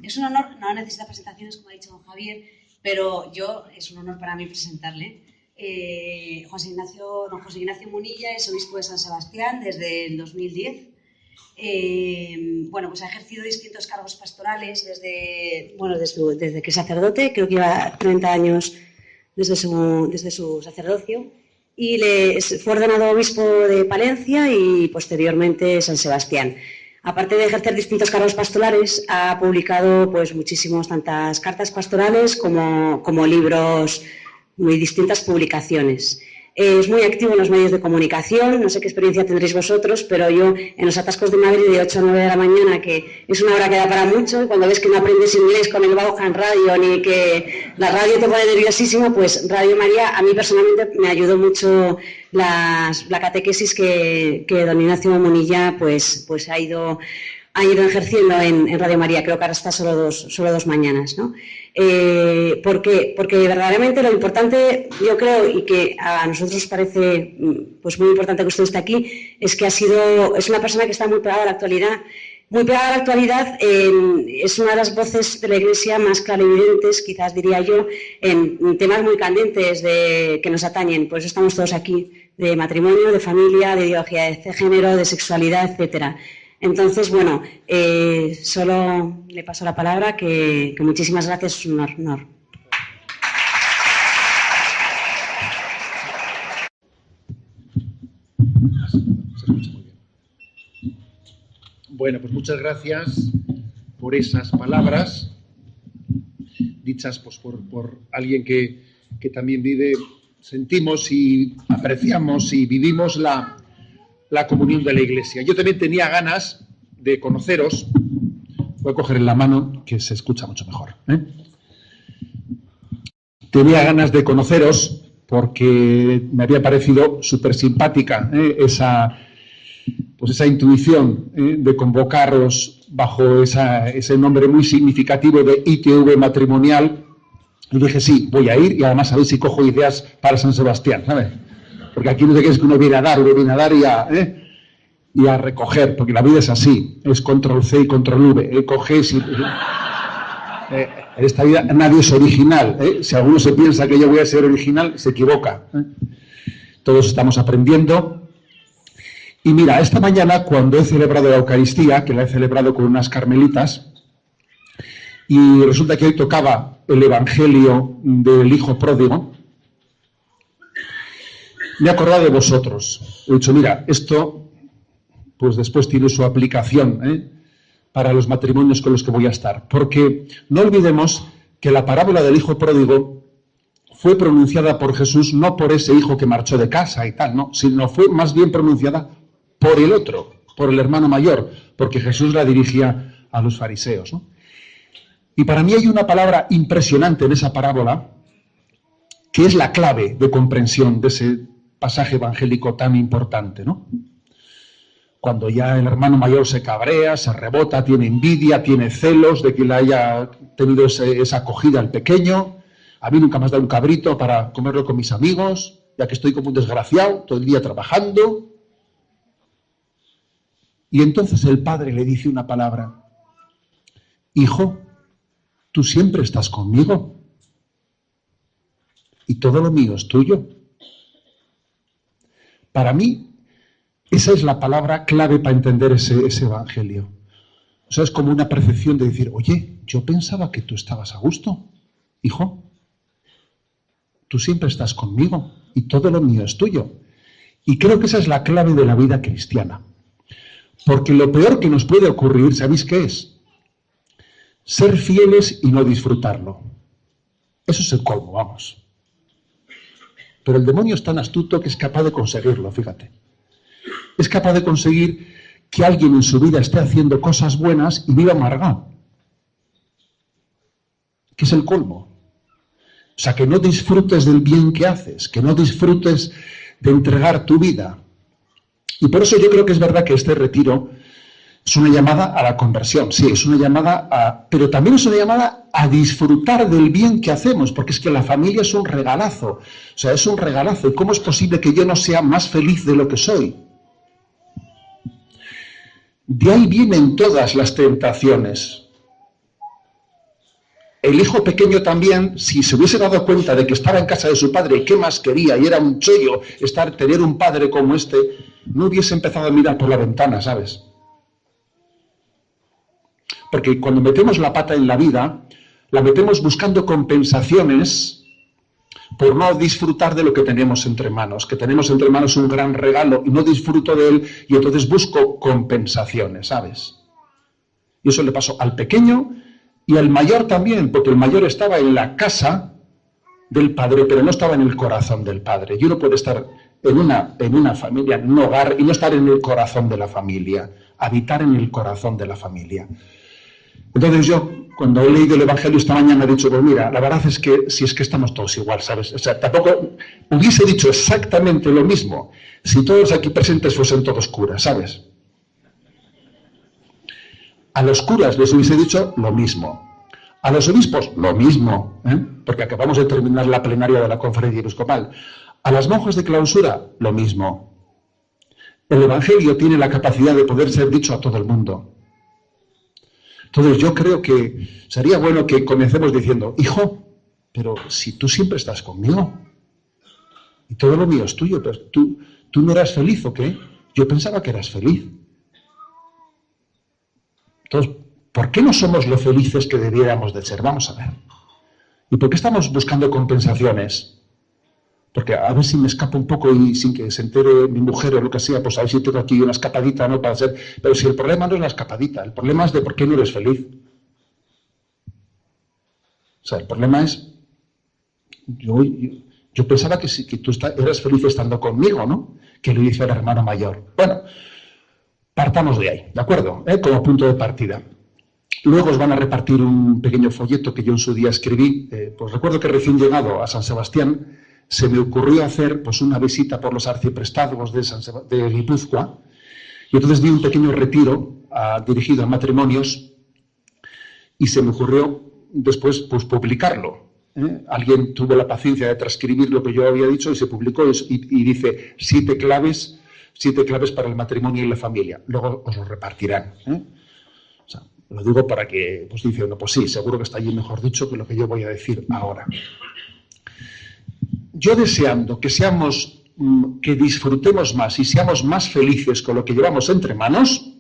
Es un honor, no necesita presentaciones, como ha dicho don Javier, pero es un honor para mí presentarle. Don José Ignacio Munilla es obispo de San Sebastián desde el 2010. Pues ha ejercido distintos cargos pastorales desde que es sacerdote, creo que lleva 30 años desde su sacerdocio, y fue ordenado obispo de Palencia y posteriormente San Sebastián. Aparte de ejercer distintos cargos pastorales, ha publicado tantas cartas pastorales como libros, muy distintas publicaciones. Es muy activo en los medios de comunicación, no sé qué experiencia tendréis vosotros, pero yo en los atascos de Madrid de 8 a 9 de la mañana, que es una hora que da para mucho, y cuando ves que no aprendes inglés con el Vaughan Radio, ni que la radio te pone nerviosísimo, pues Radio María a mí personalmente me ayudó mucho la catequesis que don Ignacio Munilla pues ha ido ejerciendo en Radio María. Creo que ahora está solo dos mañanas, ¿no? ¿Por qué? Porque verdaderamente lo importante, yo creo, y que a nosotros parece muy importante que usted esté aquí, es que es una persona que está muy pegada a la actualidad. Muy pegada a la actualidad, es una de las voces de la Iglesia más clarividentes, quizás diría yo, en temas muy candentes que nos atañen. Por eso estamos todos aquí, de matrimonio, de familia, de ideología de género, de sexualidad, etcétera. Entonces, solo le paso la palabra, que muchísimas gracias, es un honor. Bueno, pues muchas gracias por esas palabras, dichas por alguien que también sentimos y apreciamos y vivimos la comunión de la Iglesia. Yo también tenía ganas de conoceros. Voy a coger en la mano, que se escucha mucho mejor, Tenía ganas de conoceros porque me había parecido súper simpática esa intuición de convocaros bajo ese nombre muy significativo de ITV matrimonial. Y dije, sí, voy a ir, y además a ver si cojo ideas para San Sebastián, ¿sabes? Porque aquí no te crees que uno viene a dar y a recoger, porque la vida es así, es control C y control V, coges y... en esta vida nadie es original, si alguno se piensa que yo voy a ser original, se equivoca. Todos estamos aprendiendo. Y mira, esta mañana cuando he celebrado la Eucaristía, que la he celebrado con unas carmelitas, y resulta que hoy tocaba el Evangelio del Hijo Pródigo, me he acordado de vosotros. He dicho, mira, esto pues después tiene su aplicación para los matrimonios con los que voy a estar. Porque no olvidemos que la parábola del Hijo Pródigo fue pronunciada por Jesús no por ese hijo que marchó de casa y tal, no, sino fue más bien pronunciada por el otro, por el hermano mayor, porque Jesús la dirigía a los fariseos, ¿no? Y para mí hay una palabra impresionante en esa parábola que es la clave de comprensión de ese pasaje evangélico tan importante, ¿no? Cuando ya el hermano mayor se cabrea, se rebota, tiene envidia, tiene celos de que le haya tenido esa acogida al pequeño. A mí nunca me has dado un cabrito para comerlo con mis amigos, ya que estoy como un desgraciado, todo el día trabajando. Y entonces el padre le dice una palabra: hijo, tú siempre estás conmigo y todo lo mío es tuyo. Para mí, esa es la palabra clave para entender ese evangelio. O sea, es como una percepción de decir, oye, yo pensaba que tú estabas a gusto, hijo. Tú siempre estás conmigo y todo lo mío es tuyo. Y creo que esa es la clave de la vida cristiana. Porque lo peor que nos puede ocurrir, ¿sabéis qué es? Ser fieles y no disfrutarlo. Eso es el colmo, vamos. Pero el demonio es tan astuto que es capaz de conseguirlo, fíjate. Es capaz de conseguir que alguien en su vida esté haciendo cosas buenas y viva amargado. Que es el colmo. O sea, que no disfrutes del bien que haces, que no disfrutes de entregar tu vida. Y por eso yo creo que es verdad que este retiro es una llamada a la conversión, sí, es una llamada pero también es una llamada a disfrutar del bien que hacemos, porque es que la familia es un regalazo, o sea, es un regalazo. ¿Y cómo es posible que yo no sea más feliz de lo que soy? De ahí vienen todas las tentaciones. El hijo pequeño también, si se hubiese dado cuenta de que estaba en casa de su padre y qué más quería, y era un chollo tener un padre como este, no hubiese empezado a mirar por la ventana, ¿sabes? Porque cuando metemos la pata en la vida, la metemos buscando compensaciones por no disfrutar de lo que tenemos entre manos, que tenemos entre manos un gran regalo y no disfruto de él y entonces busco compensaciones, ¿sabes? Y eso le pasó al pequeño y al mayor también, porque el mayor estaba en la casa del padre, pero no estaba en el corazón del padre. Y uno puede estar en una familia, en un hogar, y no estar en el corazón de la familia, habitar en el corazón de la familia. Entonces yo, cuando he leído el Evangelio esta mañana, he dicho, pues mira, la verdad es que si es que estamos todos igual, ¿sabes? O sea, tampoco hubiese dicho exactamente lo mismo si todos aquí presentes fuesen todos curas, ¿sabes? A los curas les hubiese dicho lo mismo. A los obispos, lo mismo, porque acabamos de terminar la plenaria de la conferencia episcopal. A las monjas de clausura, lo mismo. El Evangelio tiene la capacidad de poder ser dicho a todo el mundo. Entonces yo creo que sería bueno que comencemos diciendo, hijo, pero si tú siempre estás conmigo y todo lo mío es tuyo, pero tú no eras feliz, ¿o qué? Yo pensaba que eras feliz. Entonces, ¿por qué no somos lo felices que debiéramos de ser? Vamos a ver. ¿Y por qué estamos buscando compensaciones? Porque a ver si me escapo un poco y sin que se entere mi mujer o lo que sea, pues a ver si tengo aquí una escapadita, ¿no? Para ser... Pero si el problema no es la escapadita, el problema es de por qué no eres feliz. O sea, el problema es... Yo pensaba que tú eras feliz estando conmigo, ¿no? Que lo hizo el hermano mayor. Bueno, partamos de ahí, ¿de acuerdo? Como punto de partida. Luego os van a repartir un pequeño folleto que yo en su día escribí. Pues recuerdo que recién llegado a San Sebastián se me ocurrió hacer pues, una visita por los arciprestazgos de Guipúzcoa, y entonces di un pequeño retiro dirigido a matrimonios, y se me ocurrió después pues, publicarlo. Alguien tuvo la paciencia de transcribir lo que yo había dicho y se publicó y dice 7 claves para el matrimonio y la familia. Luego os lo repartirán. O sea, lo digo para que pues dice uno, pues sí, seguro que está allí mejor dicho que lo que yo voy a decir ahora. Yo deseando que disfrutemos más y seamos más felices con lo que llevamos entre manos,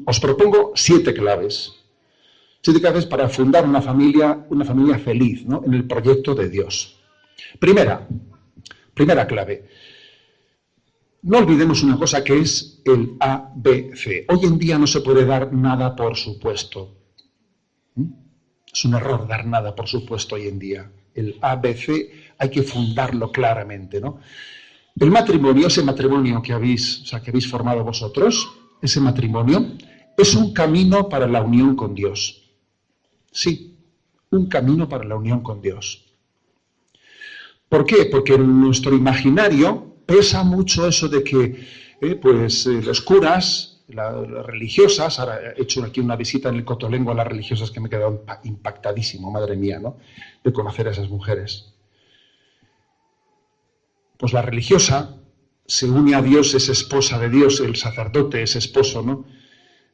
os propongo 7 claves. 7 claves para fundar una familia feliz, ¿no? En el proyecto de Dios. Primera clave. No olvidemos una cosa que es el ABC. Hoy en día no se puede dar nada por supuesto. Es un error dar nada por supuesto hoy en día. El ABC hay que fundarlo claramente, ¿no? El matrimonio, ese matrimonio que habéis formado vosotros, ese matrimonio es un camino para la unión con Dios. Sí, un camino para la unión con Dios. ¿Por qué? Porque en nuestro imaginario pesa mucho eso de que los curas, las religiosas, ahora he hecho aquí una visita en el Cotolengo a las religiosas que me he quedado impactadísimo, madre mía, ¿no? De conocer a esas mujeres. Pues la religiosa se une a Dios, es esposa de Dios, el sacerdote es esposo, ¿no?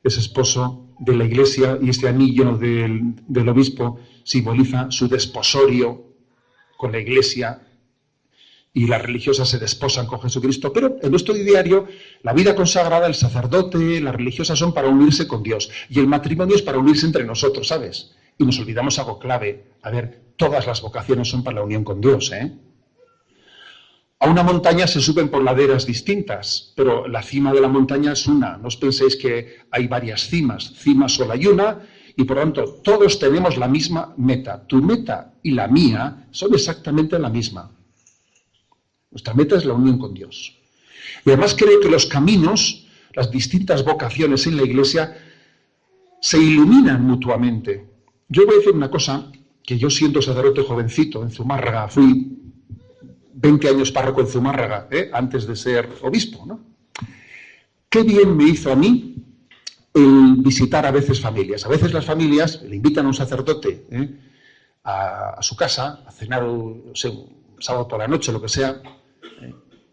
Es esposo de la Iglesia, y este anillo del obispo simboliza su desposorio con la Iglesia, y las religiosas se desposan con Jesucristo. Pero en nuestro diario, la vida consagrada, el sacerdote, las religiosas son para unirse con Dios, y el matrimonio es para unirse entre nosotros, ¿sabes? Y nos olvidamos algo clave. A ver, todas las vocaciones son para la unión con Dios, ¿eh? A una montaña se suben por laderas distintas, pero la cima de la montaña es una. No os penséis que hay varias cimas. Cima solo hay una, y por lo tanto todos tenemos la misma meta. Tu meta y la mía son exactamente la misma. Nuestra meta es la unión con Dios. Y además creo que los caminos, las distintas vocaciones en la Iglesia, se iluminan mutuamente. Yo voy a decir una cosa, que yo siendo sacerdote jovencito en Zumárraga, fui 20 años párroco en Zumárraga, antes de ser obispo, ¿no? Qué bien me hizo a mí el visitar a veces familias. A veces las familias le invitan a un sacerdote a su casa, a cenar un sábado por la noche, lo que sea.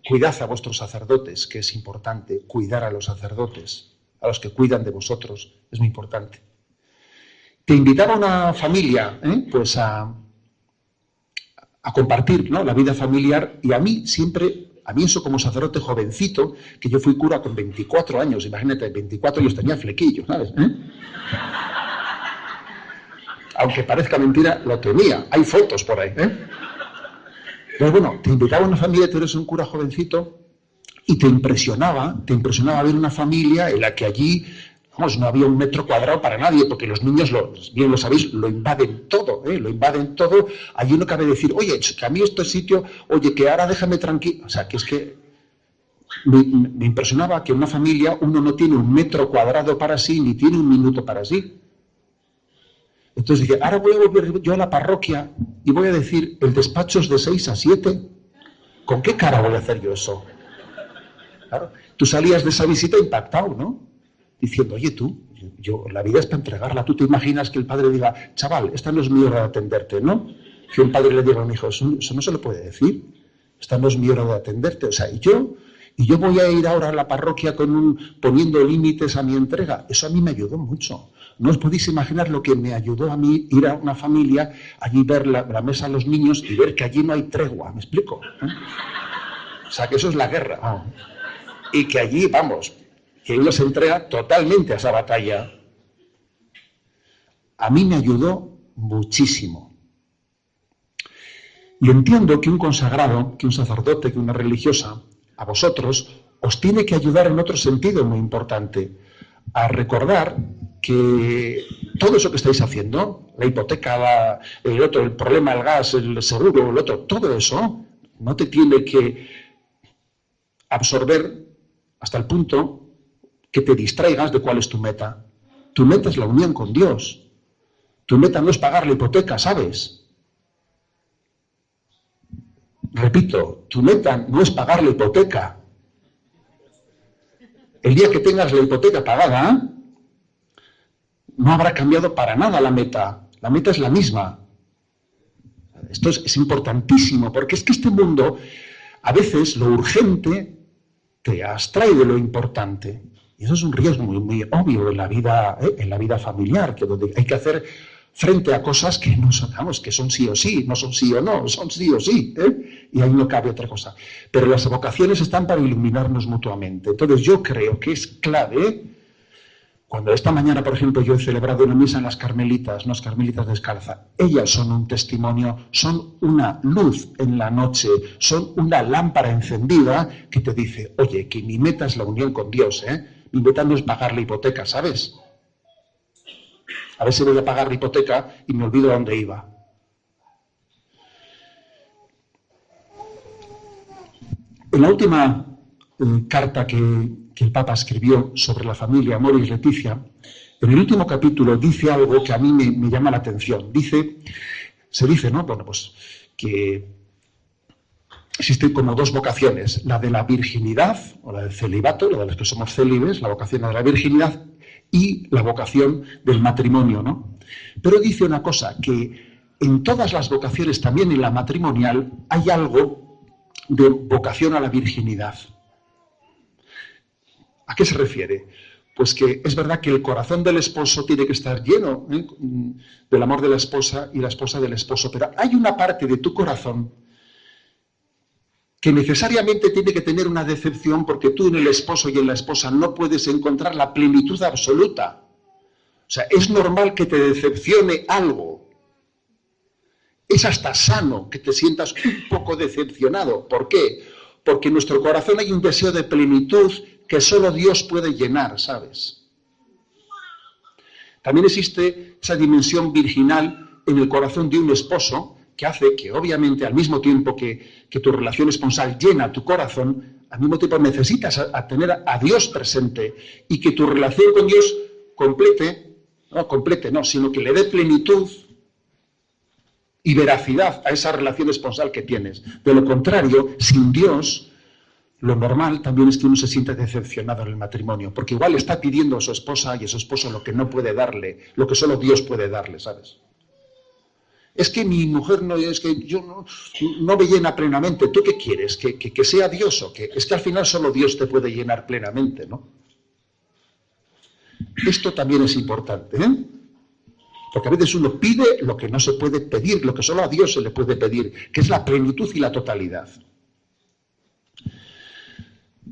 Cuidad a vuestros sacerdotes, que es importante, cuidar a los sacerdotes, a los que cuidan de vosotros, es muy importante. te invitaba una familia, pues a compartir, ¿no?, la vida familiar, y a mí eso como sacerdote jovencito, que yo fui cura con 24 años, imagínate, 24 años tenía flequillo, ¿sabes? Aunque parezca mentira, lo tenía, hay fotos por ahí, Pero bueno, te invitaba a una familia, tú eres un cura jovencito, y te impresionaba ver una familia en la que allí, vamos, no había un metro cuadrado para nadie, porque los niños, bien lo sabéis, lo invaden todo, lo invaden todo. Allí no cabe decir, oye, que a mí este sitio, oye, que ahora déjame tranquilo. O sea, que es que me impresionaba que en una familia uno no tiene un metro cuadrado para sí, ni tiene un minuto para sí. Entonces dije, ahora voy a volver yo a la parroquia y voy a decir, el despacho es de 6 a 7. ¿Con qué cara voy a hacer yo eso? Claro, tú salías de esa visita impactado, ¿no? Diciendo, oye, la vida es para entregarla. Tú te imaginas que el padre diga, chaval, esta no es mi hora de atenderte, ¿no? Que un padre le diga a un hijo, eso no se lo puede decir. Esta no es mi hora de atenderte. O sea, y yo voy a ir ahora a la parroquia poniendo límites a mi entrega. Eso a mí me ayudó mucho. No os podéis imaginar lo que me ayudó a mí ir a una familia, allí ver la mesa de los niños y ver que allí no hay tregua. ¿Me explico? O sea, que eso es la guerra. Y que allí, vamos, que uno se entrega totalmente a esa batalla. A mí me ayudó muchísimo. Y entiendo que un consagrado, que un sacerdote, que una religiosa, a vosotros, os tiene que ayudar en otro sentido muy importante, a recordar que todo eso que estáis haciendo, la hipoteca, el problema del gas, el seguro, el otro, todo eso no te tiene que absorber hasta el punto que te distraigas de cuál es tu meta. Tu meta es la unión con Dios. Tu meta no es pagar la hipoteca, ¿sabes? Repito, tu meta no es pagar la hipoteca. El día que tengas la hipoteca pagada, no habrá cambiado para nada la meta. La meta es la misma. Esto es importantísimo, porque es que este mundo, a veces lo urgente te abstrae de lo importante. Y eso es un riesgo muy, muy obvio en la vida familiar, que donde hay que hacer frente a cosas que no son, vamos, que son sí o sí, no son sí o no, son sí o sí, y ahí no cabe otra cosa. Pero las vocaciones están para iluminarnos mutuamente. Entonces yo creo que es clave, cuando esta mañana, por ejemplo, yo he celebrado una misa en las Carmelitas, las Carmelitas Descalzas, ellas son un testimonio, son una luz en la noche, son una lámpara encendida que te dice, oye, que mi meta es la unión con Dios, mi meta no es pagar la hipoteca, ¿sabes? A ver si voy a pagar la hipoteca y me olvido a dónde iba. En la última carta que el Papa escribió sobre la familia Amoris Laetitia, en el último capítulo dice algo que a mí me llama la atención. Se dice, ¿no? Bueno, pues que existen como dos vocaciones, la de la virginidad, o la del celibato, la de los que somos célibes, la vocación de la virginidad, y la vocación del matrimonio, ¿no? Pero dice una cosa, que en todas las vocaciones, también en la matrimonial, hay algo de vocación a la virginidad. ¿A qué se refiere? Pues que es verdad que el corazón del esposo tiene que estar lleno del amor de la esposa y la esposa del esposo, pero hay una parte de tu corazón que necesariamente tiene que tener una decepción, porque tú en el esposo y en la esposa no puedes encontrar la plenitud absoluta. O sea, es normal que te decepcione algo. Es hasta sano que te sientas un poco decepcionado. ¿Por qué? Porque en nuestro corazón hay un deseo de plenitud que solo Dios puede llenar, ¿sabes? También existe esa dimensión virginal en el corazón de un esposo, que hace que, obviamente, al mismo tiempo que tu relación esponsal llena tu corazón, al mismo tiempo necesitas tener a Dios presente, y que tu relación con Dios sino que le dé plenitud y veracidad a esa relación esponsal que tienes. De lo contrario, sin Dios, lo normal también es que uno se sienta decepcionado en el matrimonio, porque igual está pidiendo a su esposa y a su esposo lo que no puede darle, lo que solo Dios puede darle, ¿sabes? Es que mi mujer es que yo no me llena plenamente. ¿Tú qué quieres? ¿Que sea Dios o qué? Es que al final solo Dios te puede llenar plenamente, ¿no? Esto también es importante, ¿eh? Porque a veces uno pide lo que no se puede pedir, lo que solo a Dios se le puede pedir, que es la plenitud y la totalidad.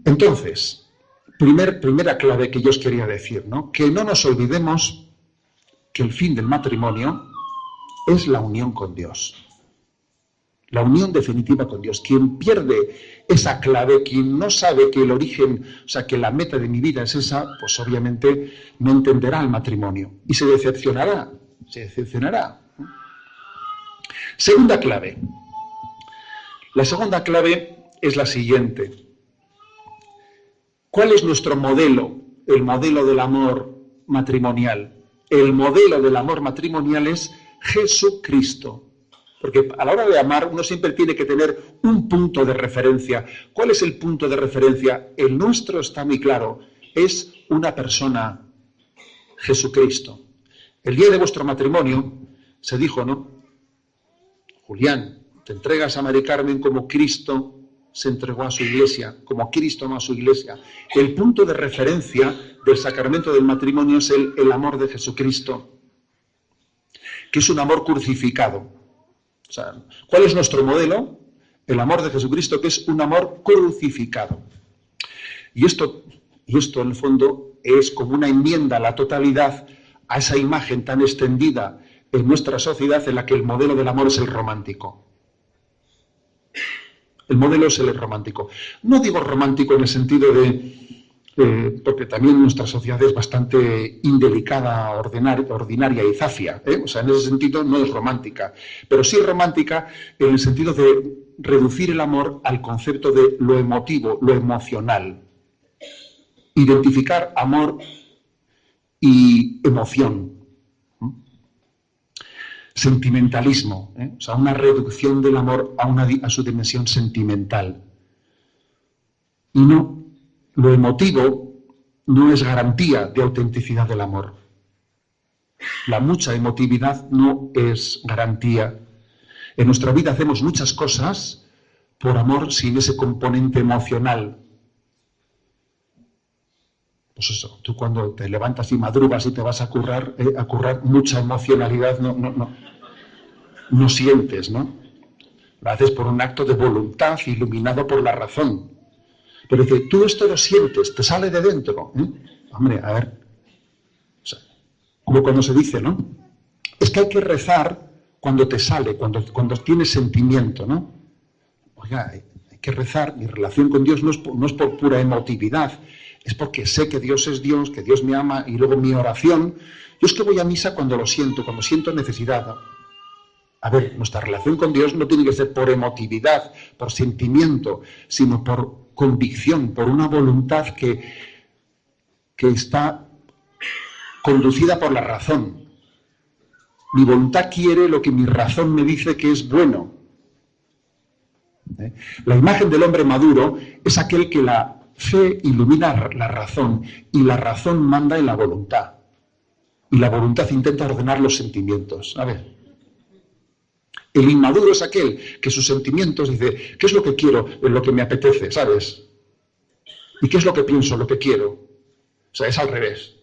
Entonces, primera clave que yo os quería decir, ¿no? Que no nos olvidemos que el fin del matrimonio es la unión con Dios. La unión definitiva con Dios. Quien pierde esa clave, quien no sabe que el origen, o sea, que la meta de mi vida es esa, pues obviamente no entenderá el matrimonio y se decepcionará. Segunda clave. La segunda clave es la siguiente. ¿Cuál es nuestro modelo? El modelo del amor matrimonial. El modelo del amor matrimonial es Jesucristo. Porque a la hora de amar uno siempre tiene que tener un punto de referencia. ¿Cuál es el punto de referencia? El nuestro está muy claro. Es una persona, Jesucristo. El día de vuestro matrimonio se dijo, ¿no? Julián, te entregas a Mari Carmen como Cristo se entregó a su iglesia, como Cristo amó a su iglesia. El punto de referencia del sacramento del matrimonio es el amor de Jesucristo, que es un amor crucificado. O sea, ¿cuál es nuestro modelo? El amor de Jesucristo, que es un amor crucificado. Y esto en el fondo es como una enmienda a la totalidad a esa imagen tan extendida en nuestra sociedad en la que el modelo del amor es el romántico. El modelo es el romántico. No digo romántico en el sentido de... porque también nuestra sociedad es bastante indelicada, ordinaria y zafia. O sea, en ese sentido no es romántica. Pero sí romántica en el sentido de reducir el amor al concepto de lo emotivo, lo emocional. Identificar amor y emoción. Sentimentalismo, o sea, una reducción del amor a su dimensión sentimental. Y no, lo emotivo no es garantía de autenticidad del amor. La mucha emotividad no es garantía. En nuestra vida hacemos muchas cosas por amor sin ese componente emocional. Pues eso, tú cuando te levantas y madrugas y te vas a currar mucha emocionalidad no sientes, ¿no? Lo haces por un acto de voluntad iluminado por la razón. Pero dice, tú esto lo sientes, te sale de dentro. Hombre, a ver, o sea, como cuando se dice, ¿no? Es que hay que rezar cuando te sale, cuando tienes sentimiento, ¿no? Oiga, hay que rezar, mi relación con Dios no es por pura emotividad, es porque sé que Dios es Dios, que Dios me ama, y luego mi oración, yo es que voy a misa cuando siento necesidad. A ver, nuestra relación con Dios no tiene que ser por emotividad, por sentimiento, sino por convicción, por una voluntad que está conducida por la razón. Mi voluntad quiere lo que mi razón me dice que es bueno. La imagen del hombre maduro es aquel que la fe ilumina la razón y la razón manda en la voluntad. Y la voluntad intenta ordenar los sentimientos. A ver. El inmaduro es aquel que sus sentimientos dice, ¿qué es lo que quiero? En lo que me apetece, ¿sabes? ¿Y qué es lo que pienso? Lo que quiero. O sea, es al revés.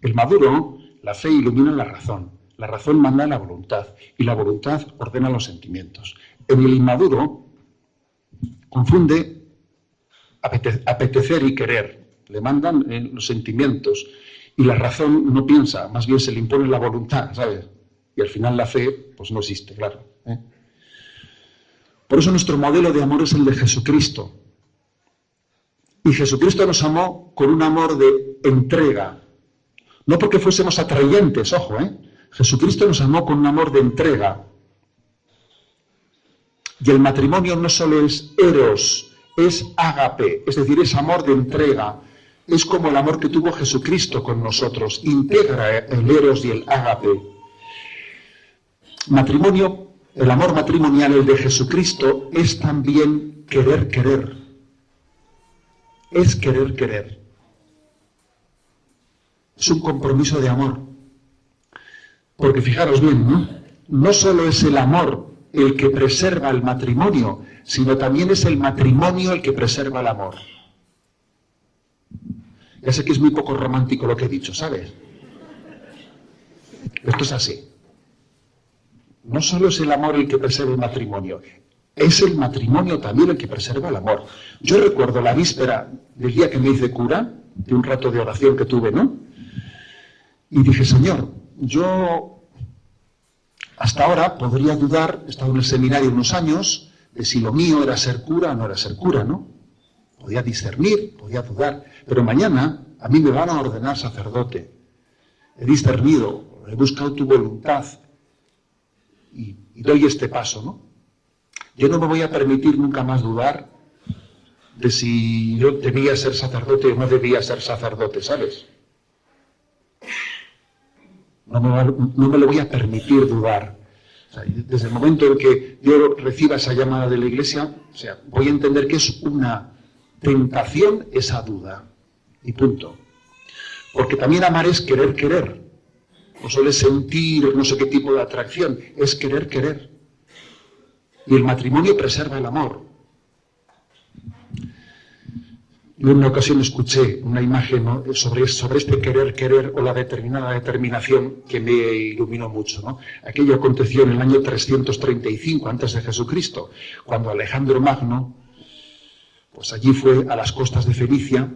El maduro, la fe ilumina la razón manda en la voluntad y la voluntad ordena los sentimientos. En el inmaduro confunde apetecer y querer. Le mandan los sentimientos y la razón no piensa, más bien se le impone la voluntad, ¿sabes? Y al final la fe, pues no existe, claro. Por eso nuestro modelo de amor es el de Jesucristo. Y Jesucristo nos amó con un amor de entrega. No porque fuésemos atrayentes, ojo, Jesucristo nos amó con un amor de entrega. Y el matrimonio no solo es eros, es ágape, es decir, es amor de entrega. Es como el amor que tuvo Jesucristo con nosotros. Integra el eros y el ágape. Matrimonio, el amor matrimonial, el de Jesucristo, es también querer. Es querer. Es un compromiso de amor. Porque fijaros bien, ¿no? No solo es el amor el que preserva el matrimonio, sino también es el matrimonio el que preserva el amor. Ya sé que es muy poco romántico lo que he dicho, ¿sabes? Esto es así. no solo es el amor el que preserva el matrimonio, es el matrimonio también el que preserva el amor. Yo recuerdo la víspera del día que me hice cura, de un rato de oración que tuve, ¿no? Y dije, Señor, yo hasta ahora podría dudar, he estado en el seminario unos años, de si lo mío era ser cura o no era ser cura, ¿no? Podía discernir, podía dudar, pero mañana a mí me van a ordenar sacerdote. He discernido, he buscado tu voluntad y doy este paso, ¿no? Yo no me voy a permitir nunca más dudar de si yo debía ser sacerdote o no debía ser sacerdote, ¿sabes? No me lo voy a permitir dudar. O sea, desde el momento en que yo reciba esa llamada de la Iglesia, o sea, voy a entender que es una tentación esa duda. Y punto. Porque también amar es querer querer. No solo es sentir no sé qué tipo de atracción, es querer querer. Y el matrimonio preserva el amor. Yo en una ocasión escuché una imagen, ¿no?, sobre este querer querer o la determinada determinación que me iluminó mucho, ¿no? Aquello aconteció en el año 335 antes de Jesucristo, cuando Alejandro Magno, pues allí fue a las costas de Fenicia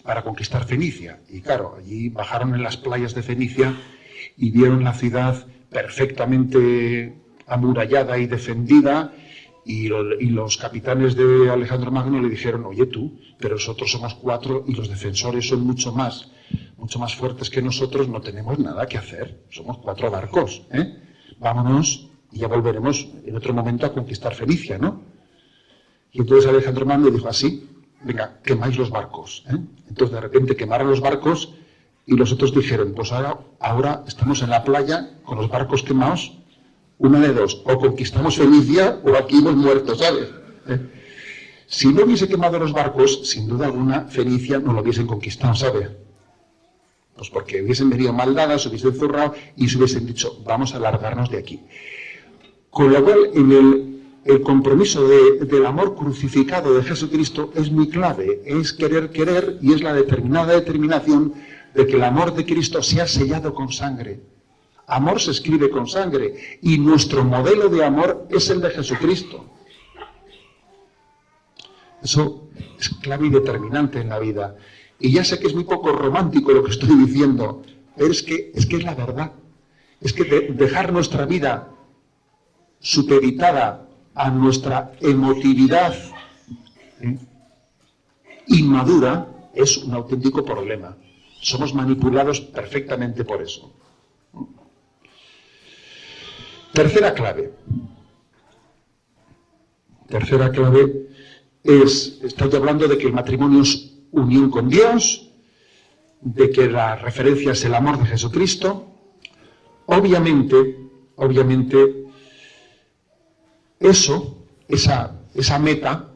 para conquistar Fenicia. Y claro, allí bajaron en las playas de Fenicia y vieron la ciudad perfectamente amurallada y defendida, y los capitanes de Alejandro Magno le dijeron, oye tú, pero nosotros somos 4 y los defensores son mucho más fuertes que nosotros, no tenemos nada que hacer, somos 4 barcos, ¿eh? Vámonos y ya volveremos en otro momento a conquistar Fenicia, ¿no? Y entonces Alejandro Magno dijo así, venga, quemáis los barcos, ¿eh? Entonces de repente quemaron los barcos y los otros dijeron, pues ahora estamos en la playa con los barcos quemados, una de dos, o conquistamos Fenicia o aquí hemos muerto, ¿sabes? Si no hubiese quemado los barcos, sin duda alguna, Fenicia no lo hubiesen conquistado, ¿sabes? Pues porque hubiesen venido maldadas, se hubiesen zurrado y se hubiesen dicho, vamos a largarnos de aquí. Con lo cual, en el compromiso del amor crucificado de Jesucristo es muy clave, es querer querer y es la determinada determinación de que el amor de Cristo sea sellado con sangre. Amor se escribe con sangre y nuestro modelo de amor es el de Jesucristo. Eso es clave y determinante en la vida. Y ya sé que es muy poco romántico lo que estoy diciendo, pero es que es la verdad. Es que dejar nuestra vida supeditada a nuestra emotividad inmadura es un auténtico problema. Somos manipulados perfectamente por eso. Tercera clave estoy hablando de que el matrimonio es unión con Dios, de que la referencia es el amor de Jesucristo. Obviamente, esa meta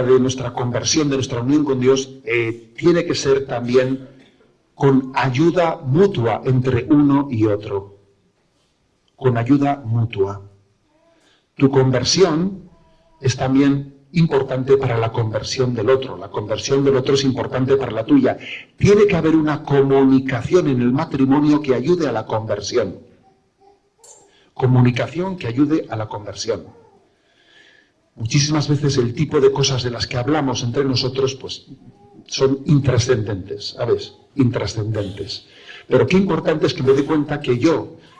de nuestra conversión, de nuestra unión con Dios, tiene que ser también con ayuda mutua entre uno y otro. Con ayuda mutua. Tu conversión es también importante para la conversión del otro. La conversión del otro es importante para la tuya. Tiene que haber una comunicación en el matrimonio que ayude a la conversión. Comunicación que ayude a la conversión. Muchísimas veces el tipo de cosas de las que hablamos entre nosotros, pues, son intrascendentes, ¿sabes? Intrascendentes. Pero qué importante es que me dé cuenta que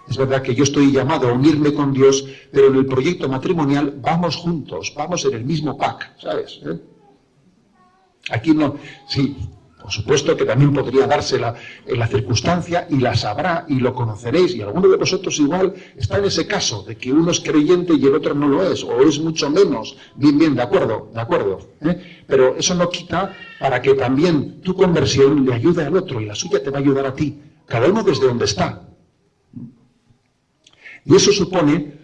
es verdad que yo estoy llamado a unirme con Dios, pero en el proyecto matrimonial vamos juntos, vamos en el mismo pack, ¿sabes? Aquí no, sí, por supuesto que también podría darse la circunstancia y la sabrá y lo conoceréis, y alguno de vosotros igual está en ese caso, de que uno es creyente y el otro no lo es, o es mucho menos. Bien, de acuerdo, ¿eh? Pero eso no quita para que también tu conversión le ayude al otro y la suya te va a ayudar a ti, cada uno desde donde está. Y eso supone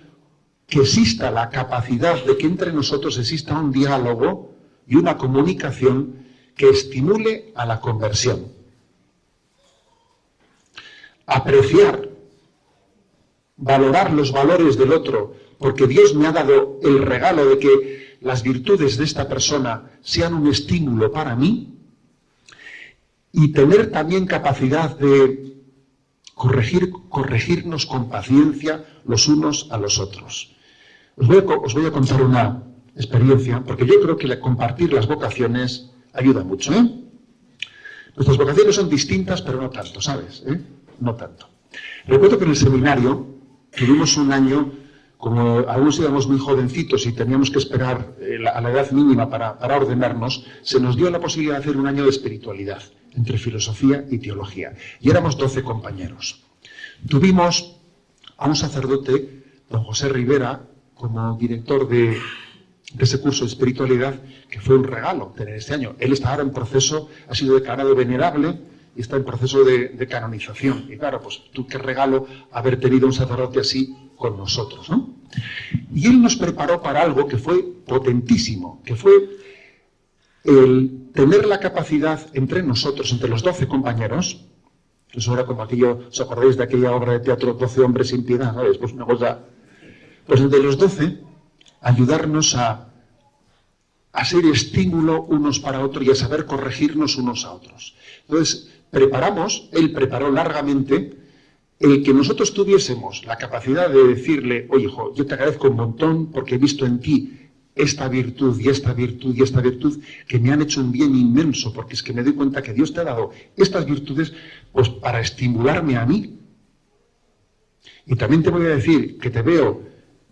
que exista la capacidad de que entre nosotros exista un diálogo y una comunicación que estimule a la conversión. Apreciar, valorar los valores del otro, porque Dios me ha dado el regalo de que las virtudes de esta persona sean un estímulo para mí, y tener también capacidad de corregirnos con paciencia los unos a los otros. Os voy a contar una experiencia, porque yo creo que compartir las vocaciones ayuda mucho, ¿eh? Nuestras vocaciones son distintas, pero no tanto, ¿sabes? No tanto. Recuerdo que en el seminario tuvimos un año, como algunos íbamos muy jovencitos y teníamos que esperar a la edad mínima para ordenarnos, se nos dio la posibilidad de hacer un año de espiritualidad, entre filosofía y teología. Y éramos 12 compañeros. Tuvimos a un sacerdote, don José Rivera, como director de ese curso de espiritualidad, que fue un regalo tener este año. Él está ahora en proceso, ha sido declarado venerable y está en proceso de canonización. Y claro, pues tú qué regalo haber tenido un sacerdote así con nosotros, ¿no? Y él nos preparó para algo que fue potentísimo, que fue el tener la capacidad entre nosotros, entre los 12 compañeros, eso era como aquello, ¿os acordáis de aquella obra de teatro 12 hombres sin piedad? ¿Sabes? Pues una cosa, pues entre los 12, ayudarnos a ser estímulo unos para otros y a saber corregirnos unos a otros. Entonces, él preparó largamente el que nosotros tuviésemos la capacidad de decirle, oye, hijo, yo te agradezco un montón porque he visto en ti esta virtud y esta virtud y esta virtud que me han hecho un bien inmenso, porque es que me doy cuenta que Dios te ha dado estas virtudes pues para estimularme a mí. Y también te voy a decir que te veo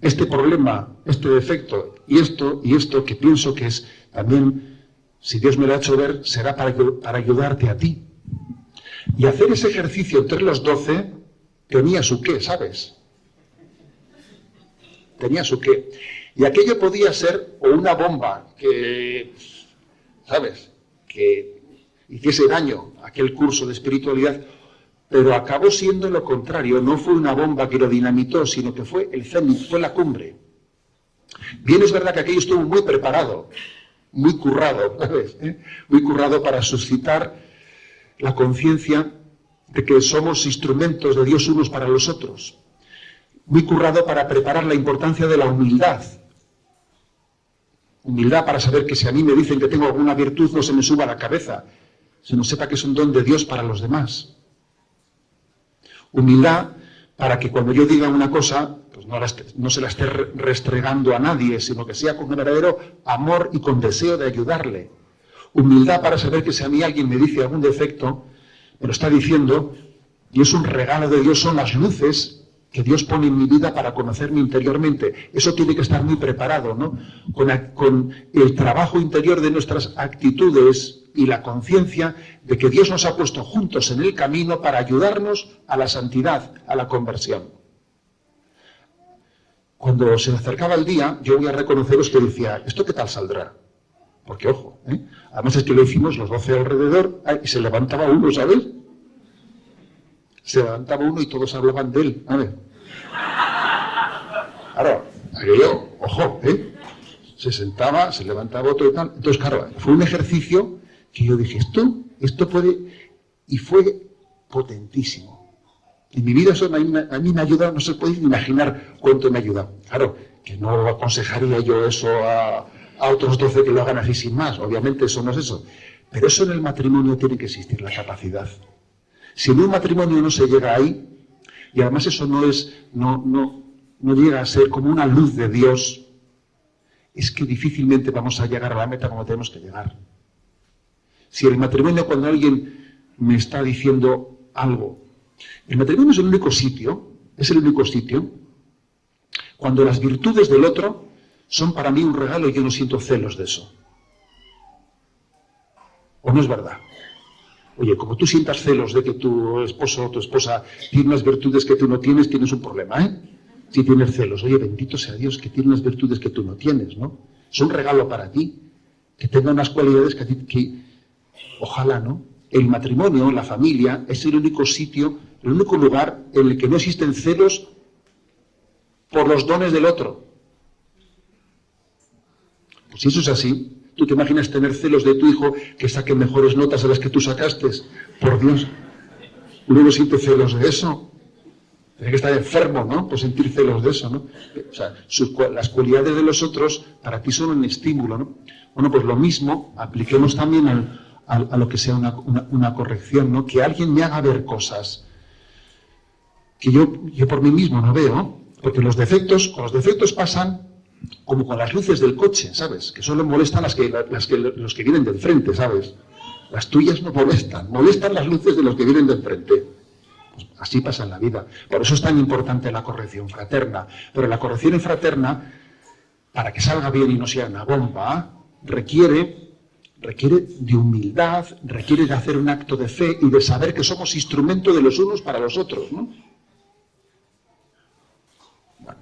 este problema, este defecto y esto que pienso que es también, si Dios me lo ha hecho ver, será para ayudarte a ti. Y hacer ese ejercicio entre los 12 tenía su qué, ¿sabes? Tenía su qué. Y aquello podía ser o una bomba que, ¿sabes?, que hiciese daño a aquel curso de espiritualidad, pero acabó siendo lo contrario. No fue una bomba que lo dinamitó, sino que fue el cenit, fue la cumbre. Bien, es verdad que aquello estuvo muy preparado, muy currado, ¿sabes? Muy currado para suscitar la conciencia de que somos instrumentos de Dios unos para los otros. Muy currado para preparar la importancia de la humildad. Humildad para saber que si a mí me dicen que tengo alguna virtud, no se me suba a la cabeza, sino sepa que es un don de Dios para los demás. Humildad para que cuando yo diga una cosa, pues no se la esté restregando a nadie, sino que sea con un verdadero amor y con deseo de ayudarle. Humildad para saber que si a mí alguien me dice algún defecto, me lo está diciendo, y es un regalo de Dios, son las luces que Dios pone en mi vida para conocerme interiormente. Eso tiene que estar muy preparado, ¿no? Con el trabajo interior de nuestras actitudes y la conciencia de que Dios nos ha puesto juntos en el camino para ayudarnos a la santidad, a la conversión. Cuando se acercaba el día, yo voy a reconoceros que decía, ¿esto qué tal saldrá? Porque, ojo, además es que lo hicimos los 12 alrededor, y se levantaba uno, ¿sabes? Se levantaba uno y todos hablaban de él, a ver. Ahora, aquello, ojo, se sentaba, se levantaba otro y tal. Entonces, claro, fue un ejercicio que yo dije, esto puede, y fue potentísimo. En mi vida eso a mí me ha ayudado, no se puede imaginar cuánto me ha ayudado. Claro, que no aconsejaría yo eso a otros 12 que lo hagan así sin más, obviamente eso no es eso. Pero eso en el matrimonio tiene que existir, la capacidad. Si en un matrimonio no se llega ahí, y además eso no llega a ser como una luz de Dios, es que difícilmente vamos a llegar a la meta como tenemos que llegar. Si el matrimonio, cuando alguien me está diciendo algo, el matrimonio es el único sitio cuando las virtudes del otro son para mí un regalo y yo no siento celos de eso. ¿O no es verdad? Oye, como tú sientas celos de que tu esposo o tu esposa tiene unas virtudes que tú no tienes, tienes un problema, ¿eh? Si tienes celos, oye, bendito sea Dios que tiene unas virtudes que tú no tienes, ¿no? Es un regalo para ti, que tenga unas cualidades que ojalá, ¿no? El matrimonio, la familia, es el único sitio, el único lugar en el que no existen celos por los dones del otro. Pues si eso es así, ¿tú te imaginas tener celos de tu hijo que saque mejores notas a las que tú sacaste? Por Dios, uno no siente celos de eso. Tiene que estar enfermo, ¿no? Por sentir celos de eso, ¿no? O sea, las cualidades de los otros para ti son un estímulo, ¿no? Bueno, pues lo mismo, apliquemos también a lo que sea una corrección, ¿no? Que alguien me haga ver cosas que yo por mí mismo no veo, porque con los defectos pasan como con las luces del coche, ¿sabes? Que solo molestan los que vienen de enfrente, ¿sabes? Las tuyas no molestan las luces de los que vienen de enfrente. Pues así pasa en la vida. Por eso es tan importante la corrección fraterna. Pero la corrección fraterna, para que salga bien y no sea una bomba, requiere de humildad, requiere de hacer un acto de fe y de saber que somos instrumento de los unos para los otros, ¿no? Bueno.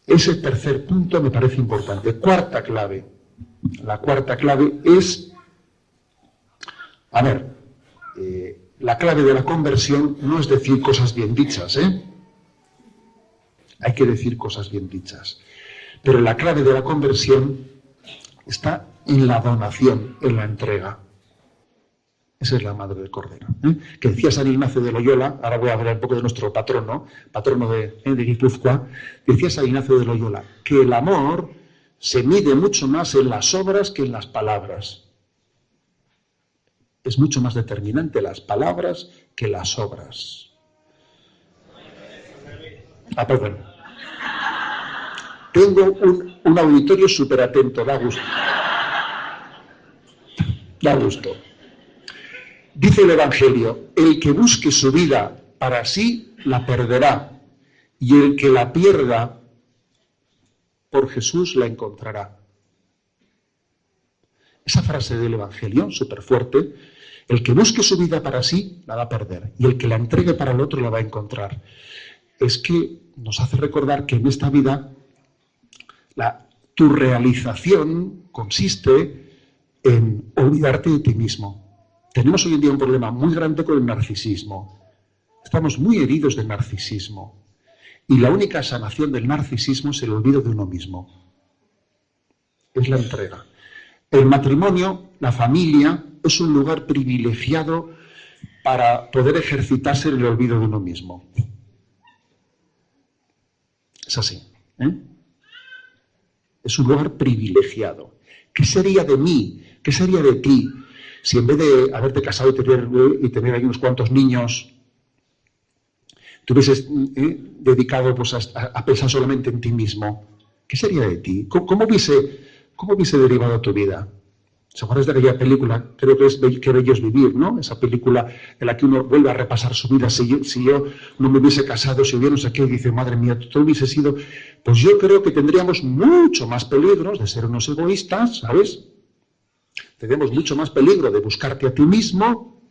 Ese tercer punto me parece importante. Cuarta clave. La cuarta clave es, la clave de la conversión no es decir cosas bien dichas, ¿eh? Hay que decir cosas bien dichas. Pero la clave de la conversión está en la donación, en la entrega. Esa es la madre del Cordero. Que decía San Ignacio de Loyola, ahora voy a hablar un poco de nuestro patrono de Guipúzcoa, decía San Ignacio de Loyola, que el amor se mide mucho más en las obras que en las palabras. Es mucho más determinante las palabras que las obras. Perdón. Tengo un auditorio súper atento, da gusto. Da gusto. Dice el Evangelio, el que busque su vida para sí, la perderá, y el que la pierda por Jesús la encontrará. Esa frase del Evangelio, súper fuerte, el que busque su vida para sí, la va a perder, y el que la entregue para el otro la va a encontrar. Es que nos hace recordar que en esta vida tu realización consiste en olvidarte de ti mismo. Tenemos hoy en día un problema muy grande con el narcisismo. Estamos muy heridos de narcisismo. Y la única sanación del narcisismo es el olvido de uno mismo. Es la entrega. El matrimonio, la familia, es un lugar privilegiado para poder ejercitarse en el olvido de uno mismo. Es así, ¿eh? Es un lugar privilegiado. ¿Qué sería de mí? ¿Qué sería de ti si en vez de haberte casado y tener ahí unos cuantos niños, te hubieses dedicado pues, a pensar solamente en ti mismo? ¿Qué sería de ti? ¿Cómo hubiese derivado tu vida? ¿Se acuerdas de aquella película? Creo que es Qué bello es vivir, ¿no? Esa película en la que uno vuelve a repasar su vida. Si yo no me hubiese casado, si hubiera no sé qué, y dice, madre mía, tú hubiese sido... Pues yo creo que tendríamos mucho más peligros de ser unos egoístas, ¿sabes? Tendríamos mucho más peligro de buscarte a ti mismo,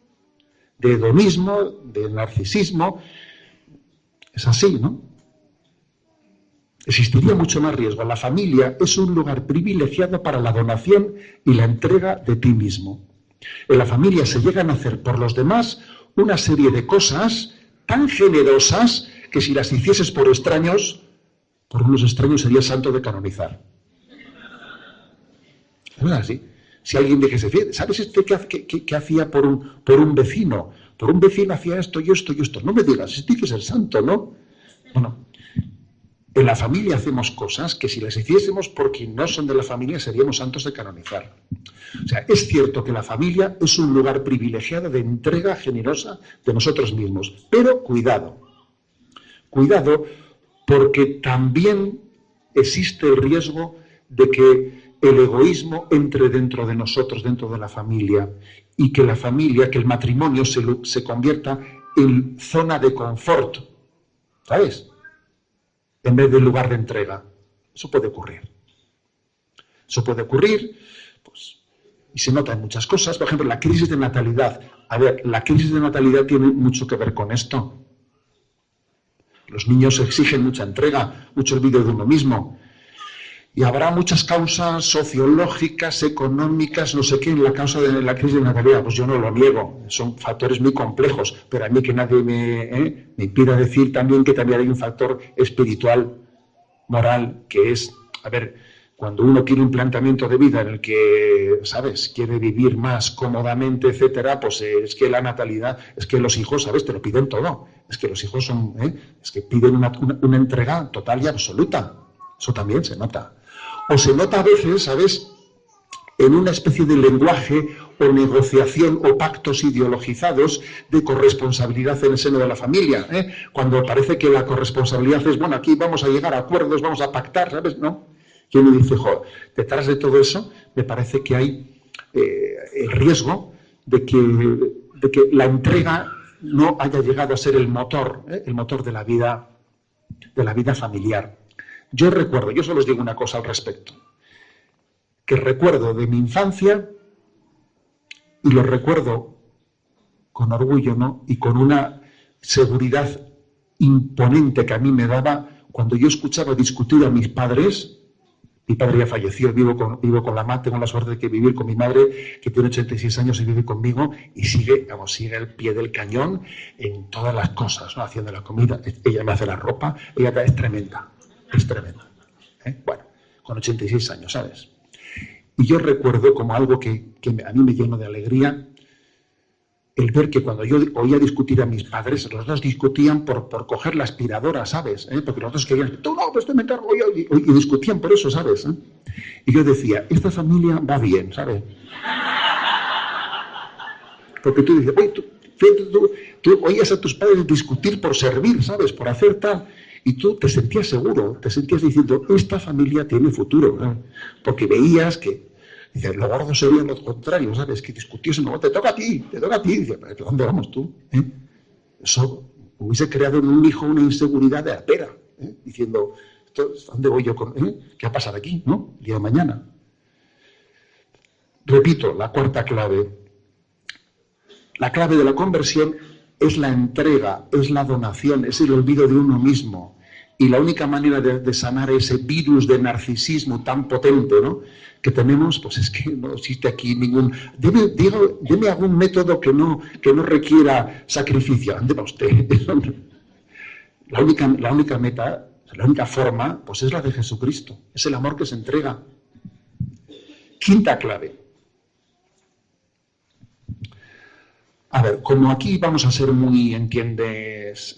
de hedonismo, de narcisismo. Es así, ¿no? Existiría mucho más riesgo. La familia es un lugar privilegiado para la donación y la entrega de ti mismo. En la familia se llegan a hacer por los demás una serie de cosas tan generosas que si las hicieses por extraños, por unos extraños sería santo de canonizar. ¿Es verdad? Sí. Si alguien dijese, ¿sabes qué hacía por un vecino? Por un vecino hacía esto y esto y esto. No me digas, este que es el santo, ¿no? Bueno, en la familia hacemos cosas que si las hiciésemos por quien no son de la familia seríamos santos de canonizar. O sea, es cierto que la familia es un lugar privilegiado de entrega generosa de nosotros mismos. Pero cuidado, porque también existe el riesgo de que el egoísmo entre dentro de nosotros, dentro de la familia, y que la familia, que el matrimonio se convierta en zona de confort, ¿sabes? En vez de lugar de entrega. Eso puede ocurrir. Pues, y se nota en muchas cosas. Por ejemplo, la crisis de natalidad. A ver, la crisis de natalidad tiene mucho que ver con esto. Los niños exigen mucha entrega, mucho olvido de uno mismo. Y habrá muchas causas sociológicas, económicas, no sé qué, en la causa de la crisis de natalidad. Pues yo no lo niego, son factores muy complejos, pero a mí que nadie me impida decir también que también hay un factor espiritual, moral, que es, a ver, cuando uno tiene un planteamiento de vida en el que, ¿sabes?, quiere vivir más cómodamente, etcétera, pues es que la natalidad, es que los hijos, ¿sabes?, te lo piden todo. Es que los hijos son, es que piden una entrega total y absoluta. Eso también se nota. O se nota a veces, ¿sabes?, en una especie de lenguaje o negociación o pactos ideologizados de corresponsabilidad en el seno de la familia, ¿eh? Cuando parece que la corresponsabilidad es, bueno, aquí vamos a llegar a acuerdos, vamos a pactar, ¿sabes? ¿No? Y uno dice, joder, detrás de todo eso me parece que hay el riesgo de que la entrega no haya llegado a ser el motor de la vida familiar. Yo recuerdo, yo solo os digo una cosa al respecto, que recuerdo de mi infancia, y lo recuerdo con orgullo, ¿no? Y con una seguridad imponente que a mí me daba cuando yo escuchaba discutir a mis padres. Mi padre ya falleció, vivo con la madre, tengo la suerte de vivir con mi madre, que tiene 86 años y vive conmigo, y sigue al pie del cañón en todas las cosas, ¿no? Haciendo la comida, ella me hace la ropa, ella es tremenda, ¿eh? Bueno, con 86 años, ¿sabes? Y yo recuerdo como algo que a mí me llenó de alegría, el ver que cuando yo oía discutir a mis padres, los dos discutían por coger la aspiradora, ¿sabes? Porque los dos querían, tú no, pues te me encargo yo, y discutían por eso, ¿sabes? Y yo decía, esta familia va bien, ¿sabes? Porque tú dices, oye, tú oías a tus padres discutir por servir, ¿sabes? Por hacer tal, y tú te sentías seguro, te sentías diciendo, esta familia tiene futuro, ¿no? Porque veías que dice, lo gordo sería lo contrario, ¿sabes? Que discutiesen, no, te toca a ti. Dice, ¿pero dónde vamos tú? Eso hubiese creado en un hijo una inseguridad de la pera, diciendo, ¿dónde voy yo con? ¿Qué va a pasar aquí, no? El día de mañana. Repito, la cuarta clave. La clave de la conversión es la entrega, es la donación, es el olvido de uno mismo. Y la única manera de sanar ese virus de narcisismo tan potente, ¿no?, que tenemos, pues es que no existe aquí ningún... Deme algún método que no requiera sacrificio. Ande va usted. La única meta, la única forma, pues es la de Jesucristo. Es el amor que se entrega. Quinta clave. A ver, como aquí vamos a ser muy, ¿entiendes?,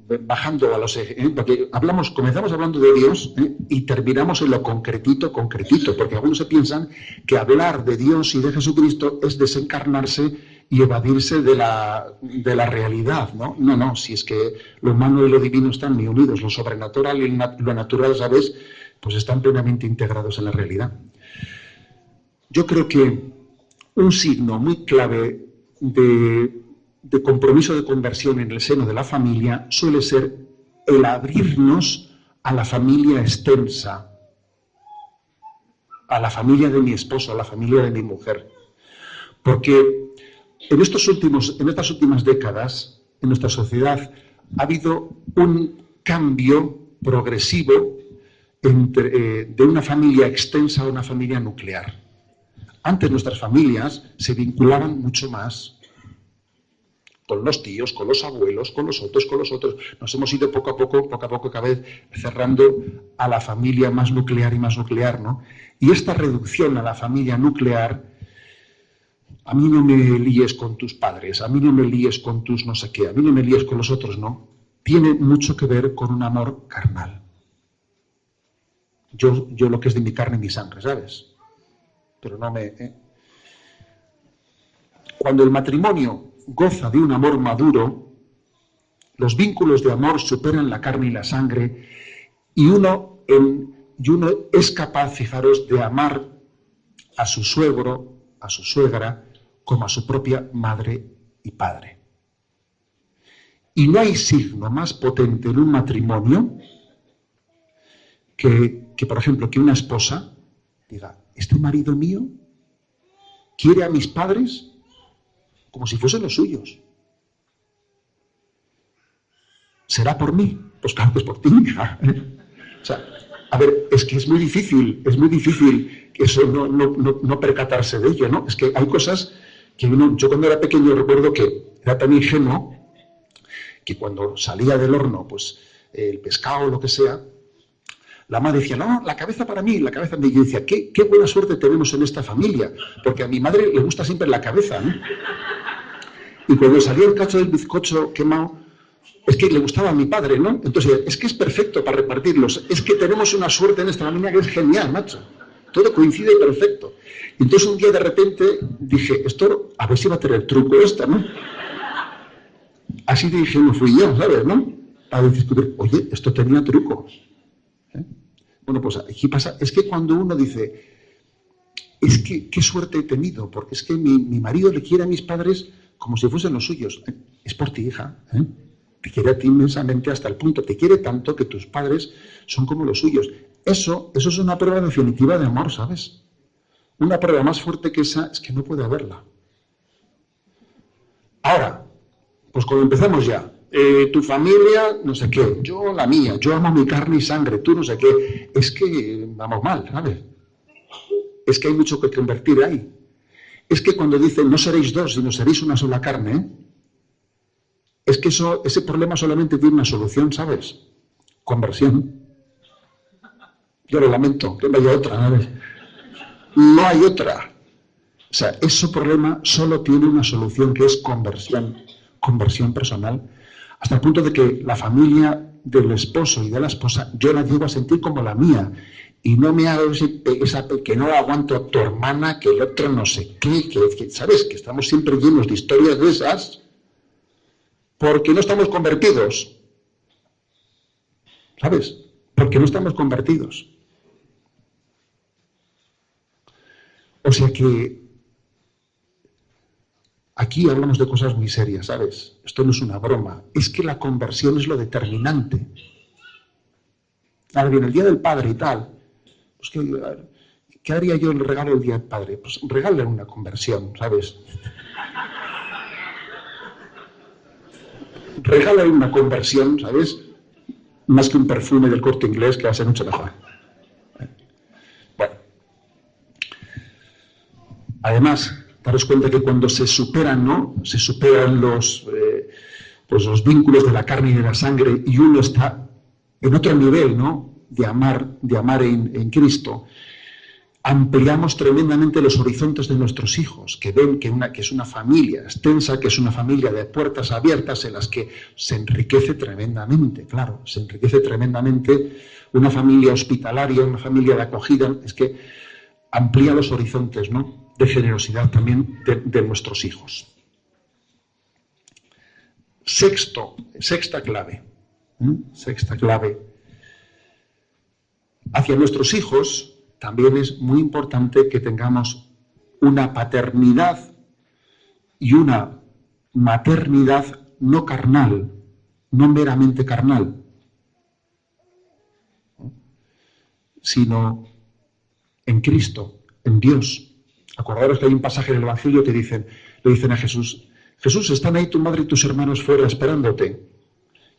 bajando a los ejes, porque comenzamos hablando de Dios y terminamos en lo concretito, porque algunos se piensan que hablar de Dios y de Jesucristo es desencarnarse y evadirse de la realidad, ¿no? No, si es que lo humano y lo divino están muy unidos, lo sobrenatural y lo natural, ¿sabes?, pues están plenamente integrados en la realidad. Yo creo que un signo muy clave de compromiso de conversión en el seno de la familia suele ser el abrirnos a la familia extensa, a la familia de mi esposo, a la familia de mi mujer. Porque en estas últimas décadas, en nuestra sociedad, ha habido un cambio progresivo de una familia extensa a una familia nuclear. Antes nuestras familias se vinculaban mucho más con los tíos, con los abuelos, con los otros. Nos hemos ido poco a poco, cada vez cerrando a la familia más nuclear y más nuclear, ¿no? Y esta reducción a la familia nuclear, a mí no me líes con tus padres, a mí no me líes con tus no sé qué, a mí no me líes con los otros, no. Tiene mucho que ver con un amor carnal. Yo lo que es de mi carne y mi sangre, ¿sabes? Pero no me... Cuando el matrimonio goza de un amor maduro, los vínculos de amor superan la carne y la sangre, y uno es capaz, fijaros, de amar a su suegro, a su suegra, como a su propia madre y padre. Y no hay signo más potente en un matrimonio que por ejemplo, que una esposa diga, este marido mío quiere a mis padres como si fuesen los suyos. ¿Será por mí? Pues claro que es por ti, hija. O sea, a ver, es que es muy difícil eso no percatarse de ello, ¿no? Es que hay cosas que yo cuando era pequeño recuerdo que era tan ingenuo que cuando salía del horno, pues el pescado o lo que sea, la madre decía, no, la cabeza para mí, la cabeza para mí. Y yo decía, qué buena suerte tenemos en esta familia, porque a mi madre le gusta siempre la cabeza, ¿no? Y cuando salía el cacho del bizcocho quemado, es que le gustaba a mi padre, ¿no? Entonces, es que es perfecto para repartirlos. Es que tenemos una suerte en esta familia que es genial, macho. todo coincide perfecto. Y entonces un día de repente dije, esto, a ver si va a tener truco esta, ¿no? Así de ingenuo fui yo, ¿sabes, no? Para discutir, oye, esto tenía truco. Bueno, pues aquí pasa, es que cuando uno dice, es que qué suerte he tenido, porque es que mi marido le quiere a mis padres como si fuesen los suyos. Es por ti, hija, ¿eh? Te quiere a ti inmensamente hasta el punto, te quiere tanto que tus padres son como los suyos. Eso es una prueba definitiva de amor, ¿sabes? Una prueba más fuerte que esa es que no puede haberla. Ahora, pues cuando empezamos ya, tu familia, no sé qué, yo la mía, yo amo mi carne y sangre, tú no sé qué, es que vamos mal, ¿sabes? Es que hay mucho que convertir ahí. Es que cuando dicen no seréis dos, sino seréis una sola carne, ¿eh? Es que ese problema solamente tiene una solución, ¿sabes? Conversión. Yo lo lamento, que no haya otra, ¿sabes? No hay otra. O sea, ese problema solo tiene una solución, que es conversión personal, hasta el punto de que la familia del esposo y de la esposa, yo la llevo a sentir como la mía, y no me hago que no aguanto a tu hermana, que el otro no sé qué, que ¿sabes? Que estamos siempre llenos de historias de esas, porque no estamos convertidos, ¿sabes? Porque no estamos convertidos. O sea que aquí hablamos de cosas muy serias, ¿sabes? Esto no es una broma. Es que la conversión es lo determinante. Ahora bien, el Día del Padre y tal, pues ¿qué haría yo el regalo del Día del Padre? Pues regalarle una conversión, ¿sabes? Regalarle una conversión, ¿sabes? Más que un perfume del Corte Inglés, que va a ser mucho mejor. Bueno. Además, daros cuenta que cuando se superan, ¿no? Se superan los vínculos de la carne y de la sangre, y uno está en otro nivel, ¿no? De amar en Cristo, ampliamos tremendamente los horizontes de nuestros hijos, que ven que es una familia extensa, que es una familia de puertas abiertas en las que se enriquece tremendamente, claro, se enriquece tremendamente una familia hospitalaria, una familia de acogida, es que amplía los horizontes, ¿no? De generosidad también de nuestros hijos. Sexta clave. Sexta clave. Hacia nuestros hijos también es muy importante que tengamos una paternidad y una maternidad no carnal, no meramente carnal, sino en Cristo, en Dios. Acordaros que hay un pasaje en el Evangelio que le dicen a Jesús, Jesús, están ahí tu madre y tus hermanos fuera esperándote.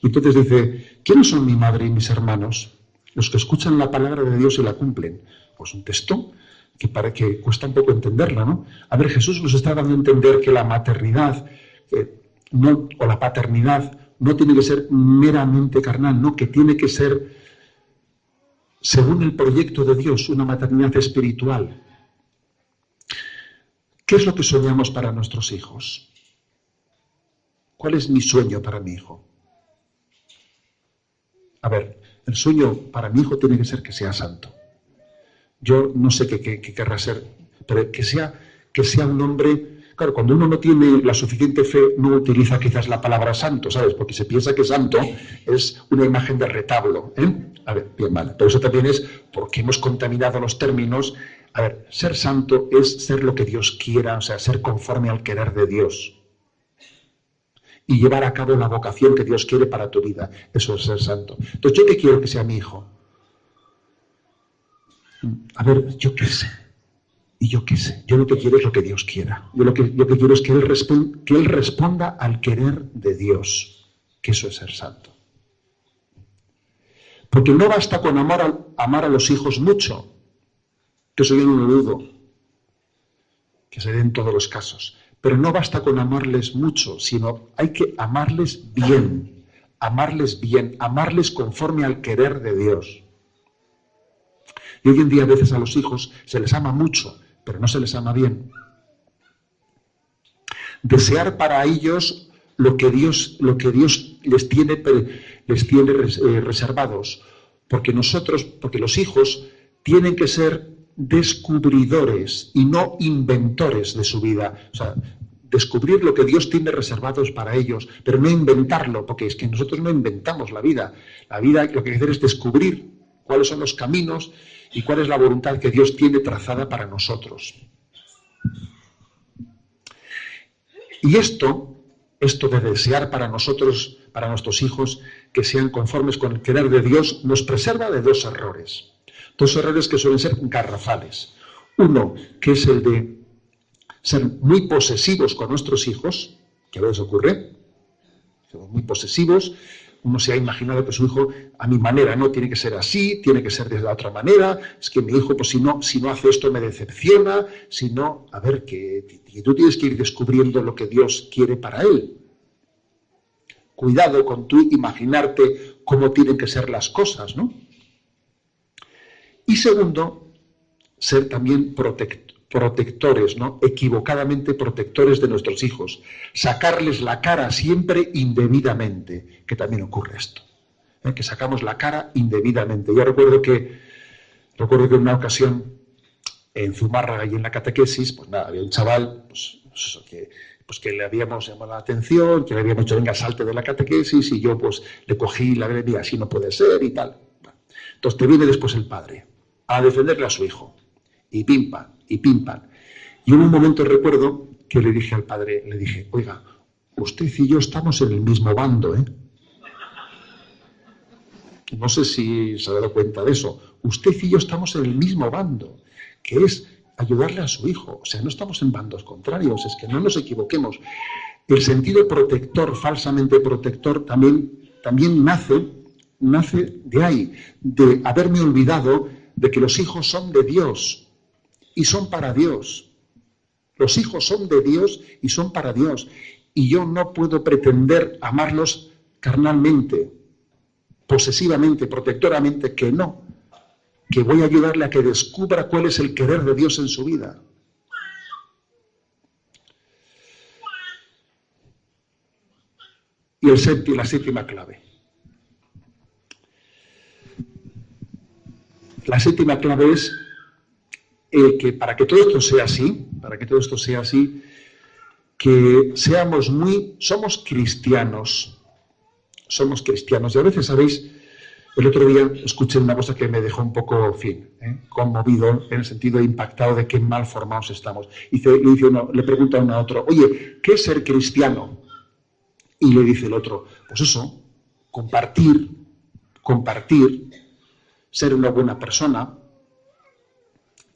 Y entonces dice, ¿quiénes son mi madre y mis hermanos? Los que escuchan la palabra de Dios y la cumplen. Pues un texto que cuesta un poco entenderla, ¿no? A ver, Jesús nos está dando a entender que la maternidad o la paternidad no tiene que ser meramente carnal, no, que tiene que ser, según el proyecto de Dios, una maternidad espiritual. ¿Qué es lo que soñamos para nuestros hijos? ¿Cuál es mi sueño para mi hijo? A ver, el sueño para mi hijo tiene que ser que sea santo. Yo no sé qué querrá ser, pero que sea un hombre. Claro, cuando uno no tiene la suficiente fe, no utiliza quizás la palabra santo, ¿sabes? Porque se piensa que santo es una imagen de retablo, ¿eh? A ver, bien, vale. Pero eso también es porque hemos contaminado los términos. A ver, ser santo es ser lo que Dios quiera, o sea, ser conforme al querer de Dios. Y llevar a cabo la vocación que Dios quiere para tu vida. Eso es ser santo. Entonces, ¿yo qué quiero que sea mi hijo? A ver, yo qué sé. Y yo qué sé. Yo lo que quiero es lo que Dios quiera. Yo lo que quiero es que Él responda al querer de Dios. Que eso es ser santo. Porque no basta con amar a los hijos mucho. Que eso yo no lo dudo. Que se dé en todos los casos. Pero no basta con amarles mucho, sino hay que amarles bien, amarles conforme al querer de Dios. Y hoy en día a veces a los hijos se les ama mucho, pero no se les ama bien. Desear para ellos lo que Dios les tiene reservados, porque los hijos tienen que ser descubridores y no inventores de su vida. O sea, descubrir lo que Dios tiene reservados para ellos, pero no inventarlo, porque es que nosotros no inventamos la vida. La vida lo que hay que hacer es descubrir cuáles son los caminos y cuál es la voluntad que Dios tiene trazada para nosotros. Y esto de desear para nosotros, para nuestros hijos, que sean conformes con el querer de Dios, nos preserva de dos errores. Dos errores que suelen ser garrafales. Uno, que es el de ser muy posesivos con nuestros hijos, que a veces ocurre, somos muy posesivos. Uno se ha imaginado que su hijo, a mi manera, no tiene que ser así, tiene que ser de la otra manera, es que mi hijo, pues si no hace esto me decepciona, si no, a ver, que tú tienes que ir descubriendo lo que Dios quiere para él. Cuidado con tú imaginarte cómo tienen que ser las cosas, ¿no? Y segundo, ser también protectores, ¿no? Equivocadamente protectores de nuestros hijos. Sacarles la cara siempre indebidamente, que también ocurre esto. Que sacamos la cara indebidamente. Yo recuerdo que en una ocasión en Zumárraga y en la catequesis, pues nada, había un chaval que le habíamos llamado la atención, que le habíamos dicho, venga, salte de la catequesis, y yo pues le cogí la mira, así no puede ser y tal. Entonces te viene después el padre a defenderle a su hijo. Y pim pam, y pim pam. Y hubo un momento, recuerdo, que le dije al padre, le dije, oiga, usted y yo estamos en el mismo bando, ¿eh? No sé si se ha dado cuenta de eso. Usted y yo estamos en el mismo bando, que es ayudarle a su hijo. O sea, no estamos en bandos contrarios, es que no nos equivoquemos. El sentido protector, falsamente protector, también nace de ahí, de haberme olvidado de que los hijos son de Dios y son para Dios. Los hijos son de Dios y son para Dios. Y yo no puedo pretender amarlos carnalmente, posesivamente, protectoramente, que no. Que voy a ayudarle a que descubra cuál es el querer de Dios en su vida. Y la séptima clave. La séptima clave es que para que todo esto sea así, que somos cristianos. Y a veces, ¿sabéis? El otro día escuché una cosa que me dejó un poco, conmovido, en el sentido de impactado de qué mal formados estamos. Le pregunta uno a otro, oye, ¿qué es ser cristiano? Y le dice el otro, pues eso, compartir, ser una buena persona.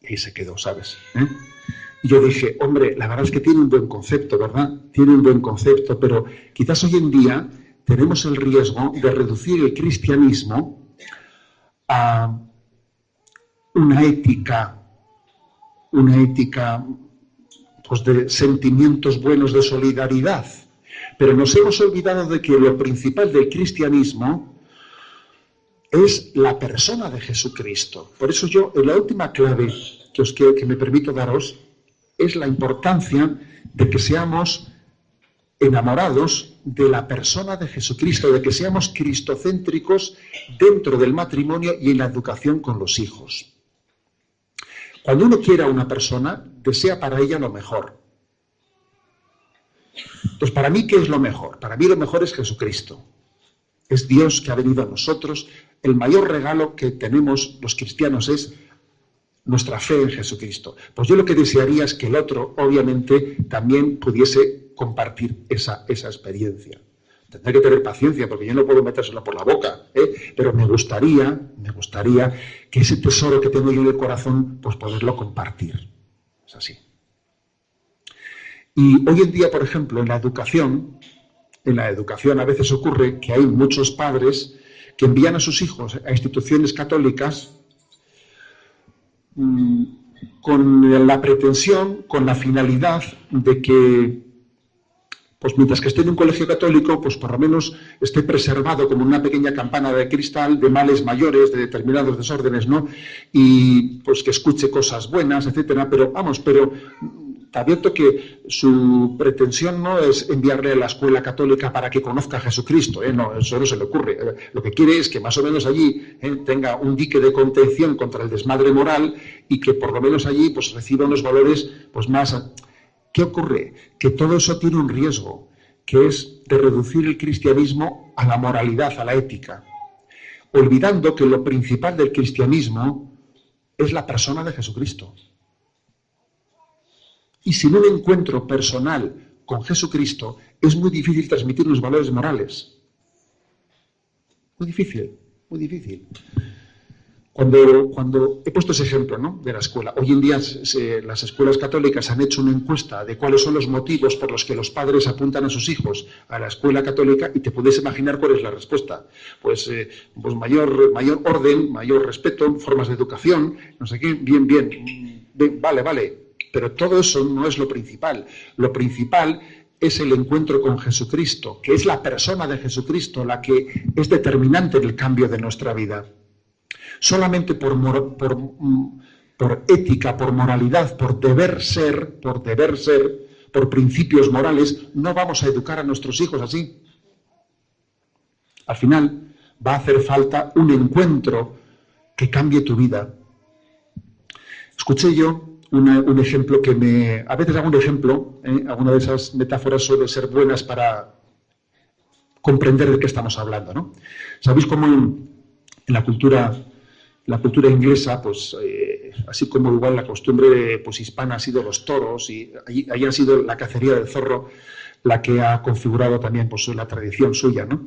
Y ahí se quedó, ¿sabes? Y yo dije, hombre, la verdad es que tiene un buen concepto, ¿verdad? Tiene un buen concepto, pero quizás hoy en día tenemos el riesgo de reducir el cristianismo a una ética pues de sentimientos buenos de solidaridad. Pero nos hemos olvidado de que lo principal del cristianismo es la persona de Jesucristo. Por eso yo, en la última clave que me permito daros, es la importancia de que seamos enamorados de la persona de Jesucristo, de que seamos cristocéntricos dentro del matrimonio y en la educación con los hijos. Cuando uno quiere a una persona, desea para ella lo mejor. Entonces, para mí, ¿qué es lo mejor? Para mí lo mejor es Jesucristo. Es Dios que ha venido a nosotros. El mayor regalo que tenemos los cristianos es nuestra fe en Jesucristo. Pues yo lo que desearía es que el otro, obviamente, también pudiese compartir esa experiencia. Tendré que tener paciencia, porque yo no puedo metérsela por la boca, pero me gustaría que ese tesoro que tengo yo en el corazón, pues poderlo compartir. Es así. Y hoy en día, por ejemplo, en la educación a veces ocurre que hay muchos padres que envían a sus hijos a instituciones católicas con la pretensión, con la finalidad de que, pues mientras que esté en un colegio católico, pues por lo menos esté preservado como una pequeña campana de cristal de males mayores, de determinados desórdenes, ¿no? Y pues que escuche cosas buenas, etcétera. Pero Te advierto que su pretensión no es enviarle a la escuela católica para que conozca a Jesucristo, no, eso no se le ocurre. Lo que quiere es que más o menos allí tenga un dique de contención contra el desmadre moral y que por lo menos allí pues reciba unos valores pues más... ¿Qué ocurre? Que todo eso tiene un riesgo, que es de reducir el cristianismo a la moralidad, a la ética, olvidando que lo principal del cristianismo es la persona de Jesucristo. Y sin un encuentro personal con Jesucristo es muy difícil transmitir los valores morales. Muy difícil, muy difícil. Cuando he puesto ese ejemplo, ¿no?, de la escuela, hoy en día las escuelas católicas han hecho una encuesta de cuáles son los motivos por los que los padres apuntan a sus hijos a la escuela católica y te puedes imaginar cuál es la respuesta. Pues mayor orden, mayor respeto, formas de educación, no sé qué, bien, vale. Pero todo eso no es lo principal. Lo principal es el encuentro con Jesucristo, que es la persona de Jesucristo la que es determinante en el cambio de nuestra vida. Solamente por ética, por moralidad, por deber ser, por principios morales, no vamos a educar a nuestros hijos así. Al final va a hacer falta un encuentro que cambie tu vida. Escuché yo un ejemplo que a veces hago un ejemplo, alguna de esas metáforas suelen ser buenas para comprender de qué estamos hablando, ¿no? ¿Sabéis cómo en la cultura inglesa, pues así como igual la costumbre pues hispana ha sido los toros y ahí ha sido la cacería del zorro la que ha configurado también pues la tradición suya, ¿no?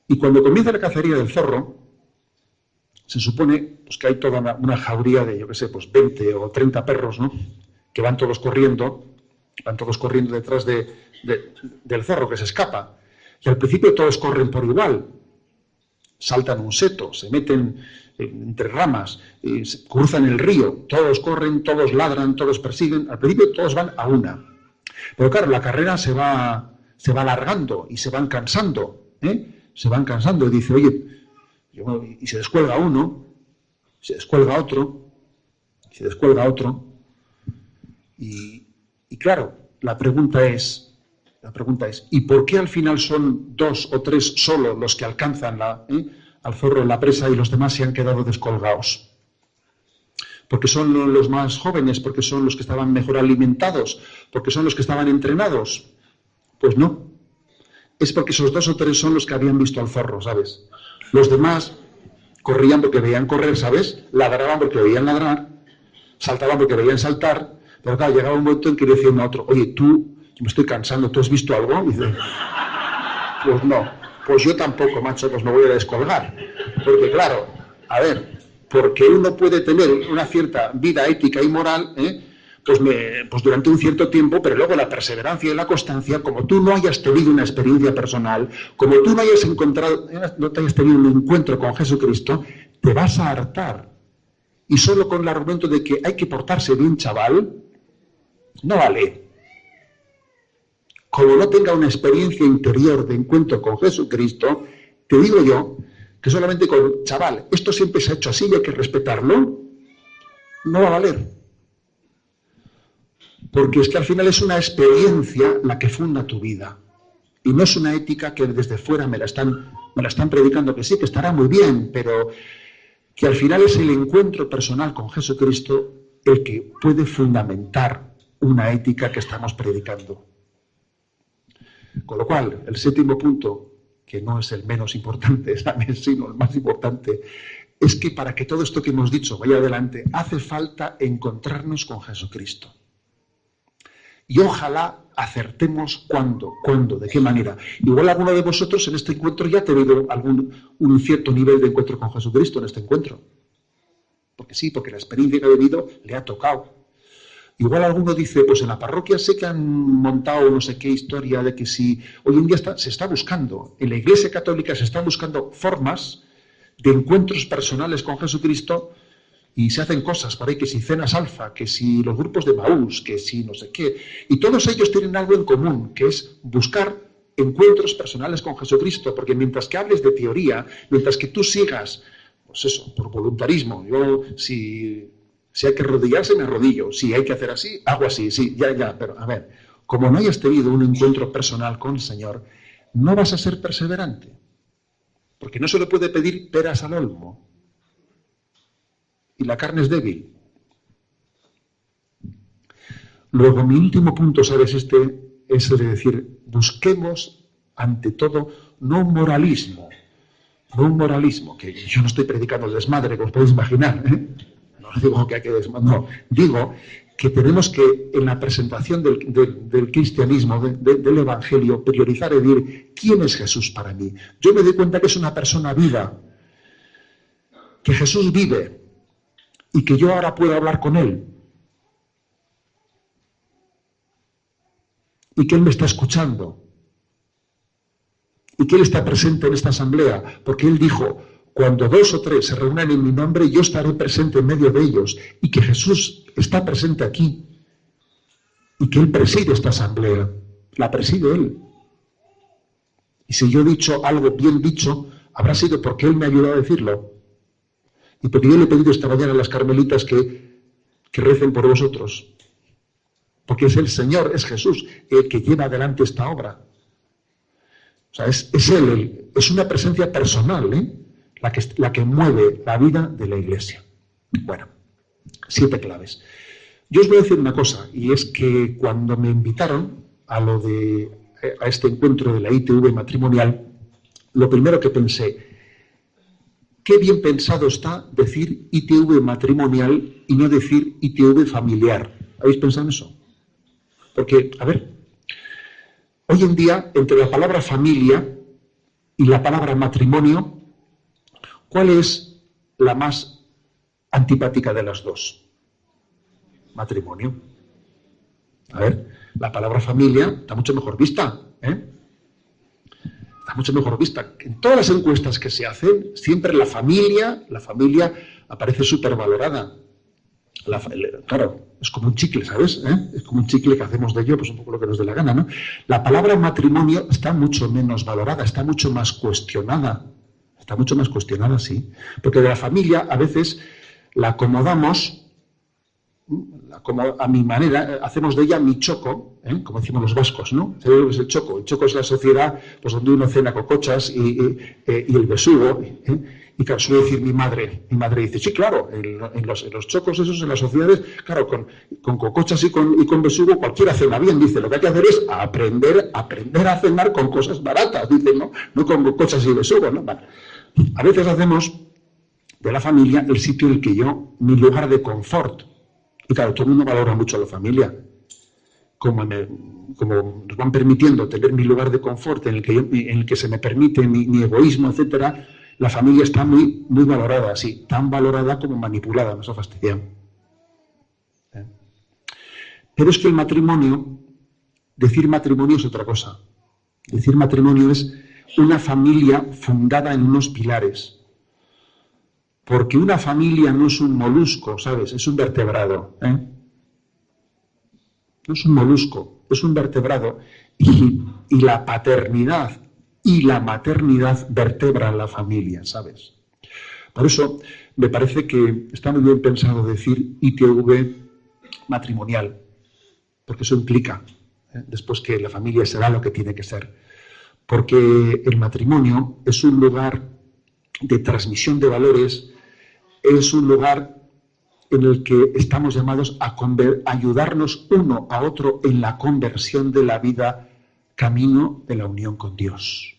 Y cuando comienza la cacería del zorro, se supone pues, que hay toda una jauría de, yo qué sé, pues 20 o 30 perros, ¿no?, que van todos corriendo detrás del zorro que se escapa. Y al principio todos corren por igual, saltan un seto, se meten entre ramas, cruzan el río, todos corren, todos ladran, todos persiguen. Al principio todos van a una. Pero claro, la carrera se va alargando y se van cansando, se van cansando y dice, oye, y se descuelga uno, se descuelga otro, se descuelga otro. Y claro, la pregunta es, ¿y por qué al final son 2 o 3 solo los que alcanzan al zorro en la presa y los demás se han quedado descolgados? ¿Porque son los más jóvenes? ¿Porque son los que estaban mejor alimentados? ¿Porque son los que estaban entrenados? Pues no. Es porque esos 2 o 3 son los que habían visto al zorro, ¿sabes? Los demás corrían porque veían correr, ¿sabes? Ladraban porque veían ladrar, saltaban porque veían saltar, pero claro, llegaba un momento en que le decían a otro, oye, tú, me estoy cansando, ¿tú has visto algo? Y dice, pues no, pues yo tampoco, macho, pues me voy a descolgar. Porque claro, a ver, porque uno puede tener una cierta vida ética y moral, pues durante un cierto tiempo, pero luego la perseverancia y la constancia, como tú no hayas tenido una experiencia personal, como tú no te hayas tenido un encuentro con Jesucristo, te vas a hartar. Y solo con el argumento de que hay que portarse bien, chaval, no vale. Como no tenga una experiencia interior de encuentro con Jesucristo, te digo yo que solamente con, chaval, esto siempre se ha hecho así y hay que respetarlo, no va a valer. Porque es que al final es una experiencia la que funda tu vida. Y no es una ética que desde fuera me la están predicando, que sí, que estará muy bien, pero que al final es el encuentro personal con Jesucristo el que puede fundamentar una ética que estamos predicando. Con lo cual, el 7º punto, que no es el menos importante, sino el más importante, es que para que todo esto que hemos dicho vaya adelante, hace falta encontrarnos con Jesucristo. Y ojalá acertemos cuándo, de qué manera. Igual alguno de vosotros en este encuentro ya ha tenido un cierto nivel de encuentro con Jesucristo en este encuentro. Porque sí, porque la experiencia que ha vivido le ha tocado. Igual alguno dice, pues en la parroquia sé que han montado no sé qué historia de que si hoy en día se está buscando, en la Iglesia Católica se están buscando formas de encuentros personales con Jesucristo. Y se hacen cosas por ahí, que si cenas alfa, que si los grupos de Maús, que si no sé qué. Y todos ellos tienen algo en común, que es buscar encuentros personales con Jesucristo. Porque mientras que hables de teoría, mientras que tú sigas, pues eso, por voluntarismo, yo si Si hay que arrodillarse, me arrodillo. Si hay que hacer así, hago así. Sí, ya. Pero, a ver, como no hayas tenido un encuentro personal con el Señor, no vas a ser perseverante. Porque no se le puede pedir peras al olmo. Y la carne es débil. Luego, mi último punto, ¿sabes? Es el de decir, busquemos ante todo no un moralismo, que yo no estoy predicando el desmadre, como podéis imaginar, ¿eh? No digo que hay que desmadre, no, digo que tenemos que, en la presentación del cristianismo, del evangelio, priorizar y decir, ¿quién es Jesús para mí? Yo me doy cuenta que es una persona viva, que Jesús vive y que yo ahora puedo hablar con Él. Y que Él me está escuchando. Y que Él está presente en esta asamblea. Porque Él dijo, cuando 2 o 3 se reúnan en mi nombre, yo estaré presente en medio de ellos. Y que Jesús está presente aquí. Y que Él preside esta asamblea. La preside Él. Y si yo he dicho algo bien dicho, habrá sido porque Él me ha ayudado a decirlo. Y porque yo le he pedido esta mañana a las carmelitas que recen por vosotros. Porque es el Señor, es Jesús, el que lleva adelante esta obra. O sea, es Él, es una presencia personal, la que mueve la vida de la Iglesia. Bueno, 7 claves. Yo os voy a decir una cosa, y es que cuando me invitaron a este encuentro de la ITV matrimonial, lo primero que pensé, qué bien pensado está decir ITV matrimonial y no decir ITV familiar. ¿Habéis pensado en eso? Porque, a ver, hoy en día, entre la palabra familia y la palabra matrimonio, ¿cuál es la más antipática de las dos? Matrimonio. A ver, la palabra familia está mucho mejor vista, ¿eh? Está mucho mejor vista. En todas las encuestas que se hacen, siempre la familia aparece supervalorada. Claro, es como un chicle, ¿sabes? Es como un chicle que hacemos de ello, pues un poco lo que nos dé la gana, ¿no? La palabra matrimonio está mucho menos valorada, está mucho más cuestionada. Está mucho más cuestionada, sí. Porque de la familia a veces la acomodamos, como a mi manera, hacemos de ella mi choco, como decimos los vascos, ¿no? ¿Sabéis lo que es el choco? El choco es la sociedad pues, donde uno cena cocochas y el besugo, Y claro, suele decir mi madre dice, sí, claro, en los chocos esos, en las sociedades, claro, con cocochas y con besugo cualquiera cena bien, dice, lo que hay que hacer es aprender a cenar con cosas baratas, dice, no con cocochas y besugo, ¿no? Vale. A veces hacemos de la familia el sitio en el que mi lugar de confort. Y claro, todo el mundo valora mucho a la familia. Como nos van permitiendo tener mi lugar de confort, en el que se me permite mi egoísmo, etcétera, la familia está muy, muy valorada, sí, tan valorada como manipulada, nos ha fastidiado. Pero es que decir matrimonio es otra cosa. Decir matrimonio es una familia fundada en unos pilares. Porque una familia no es un molusco, ¿sabes? Es un vertebrado. No es un molusco, es un vertebrado. Y la paternidad y la maternidad vertebran la familia, ¿sabes? Por eso me parece que está muy bien pensado decir ITV matrimonial, porque eso implica después que la familia será lo que tiene que ser. Porque el matrimonio es un lugar de transmisión de valores, es un lugar en el que estamos llamados a ayudarnos uno a otro en la conversión de la vida, camino de la unión con Dios.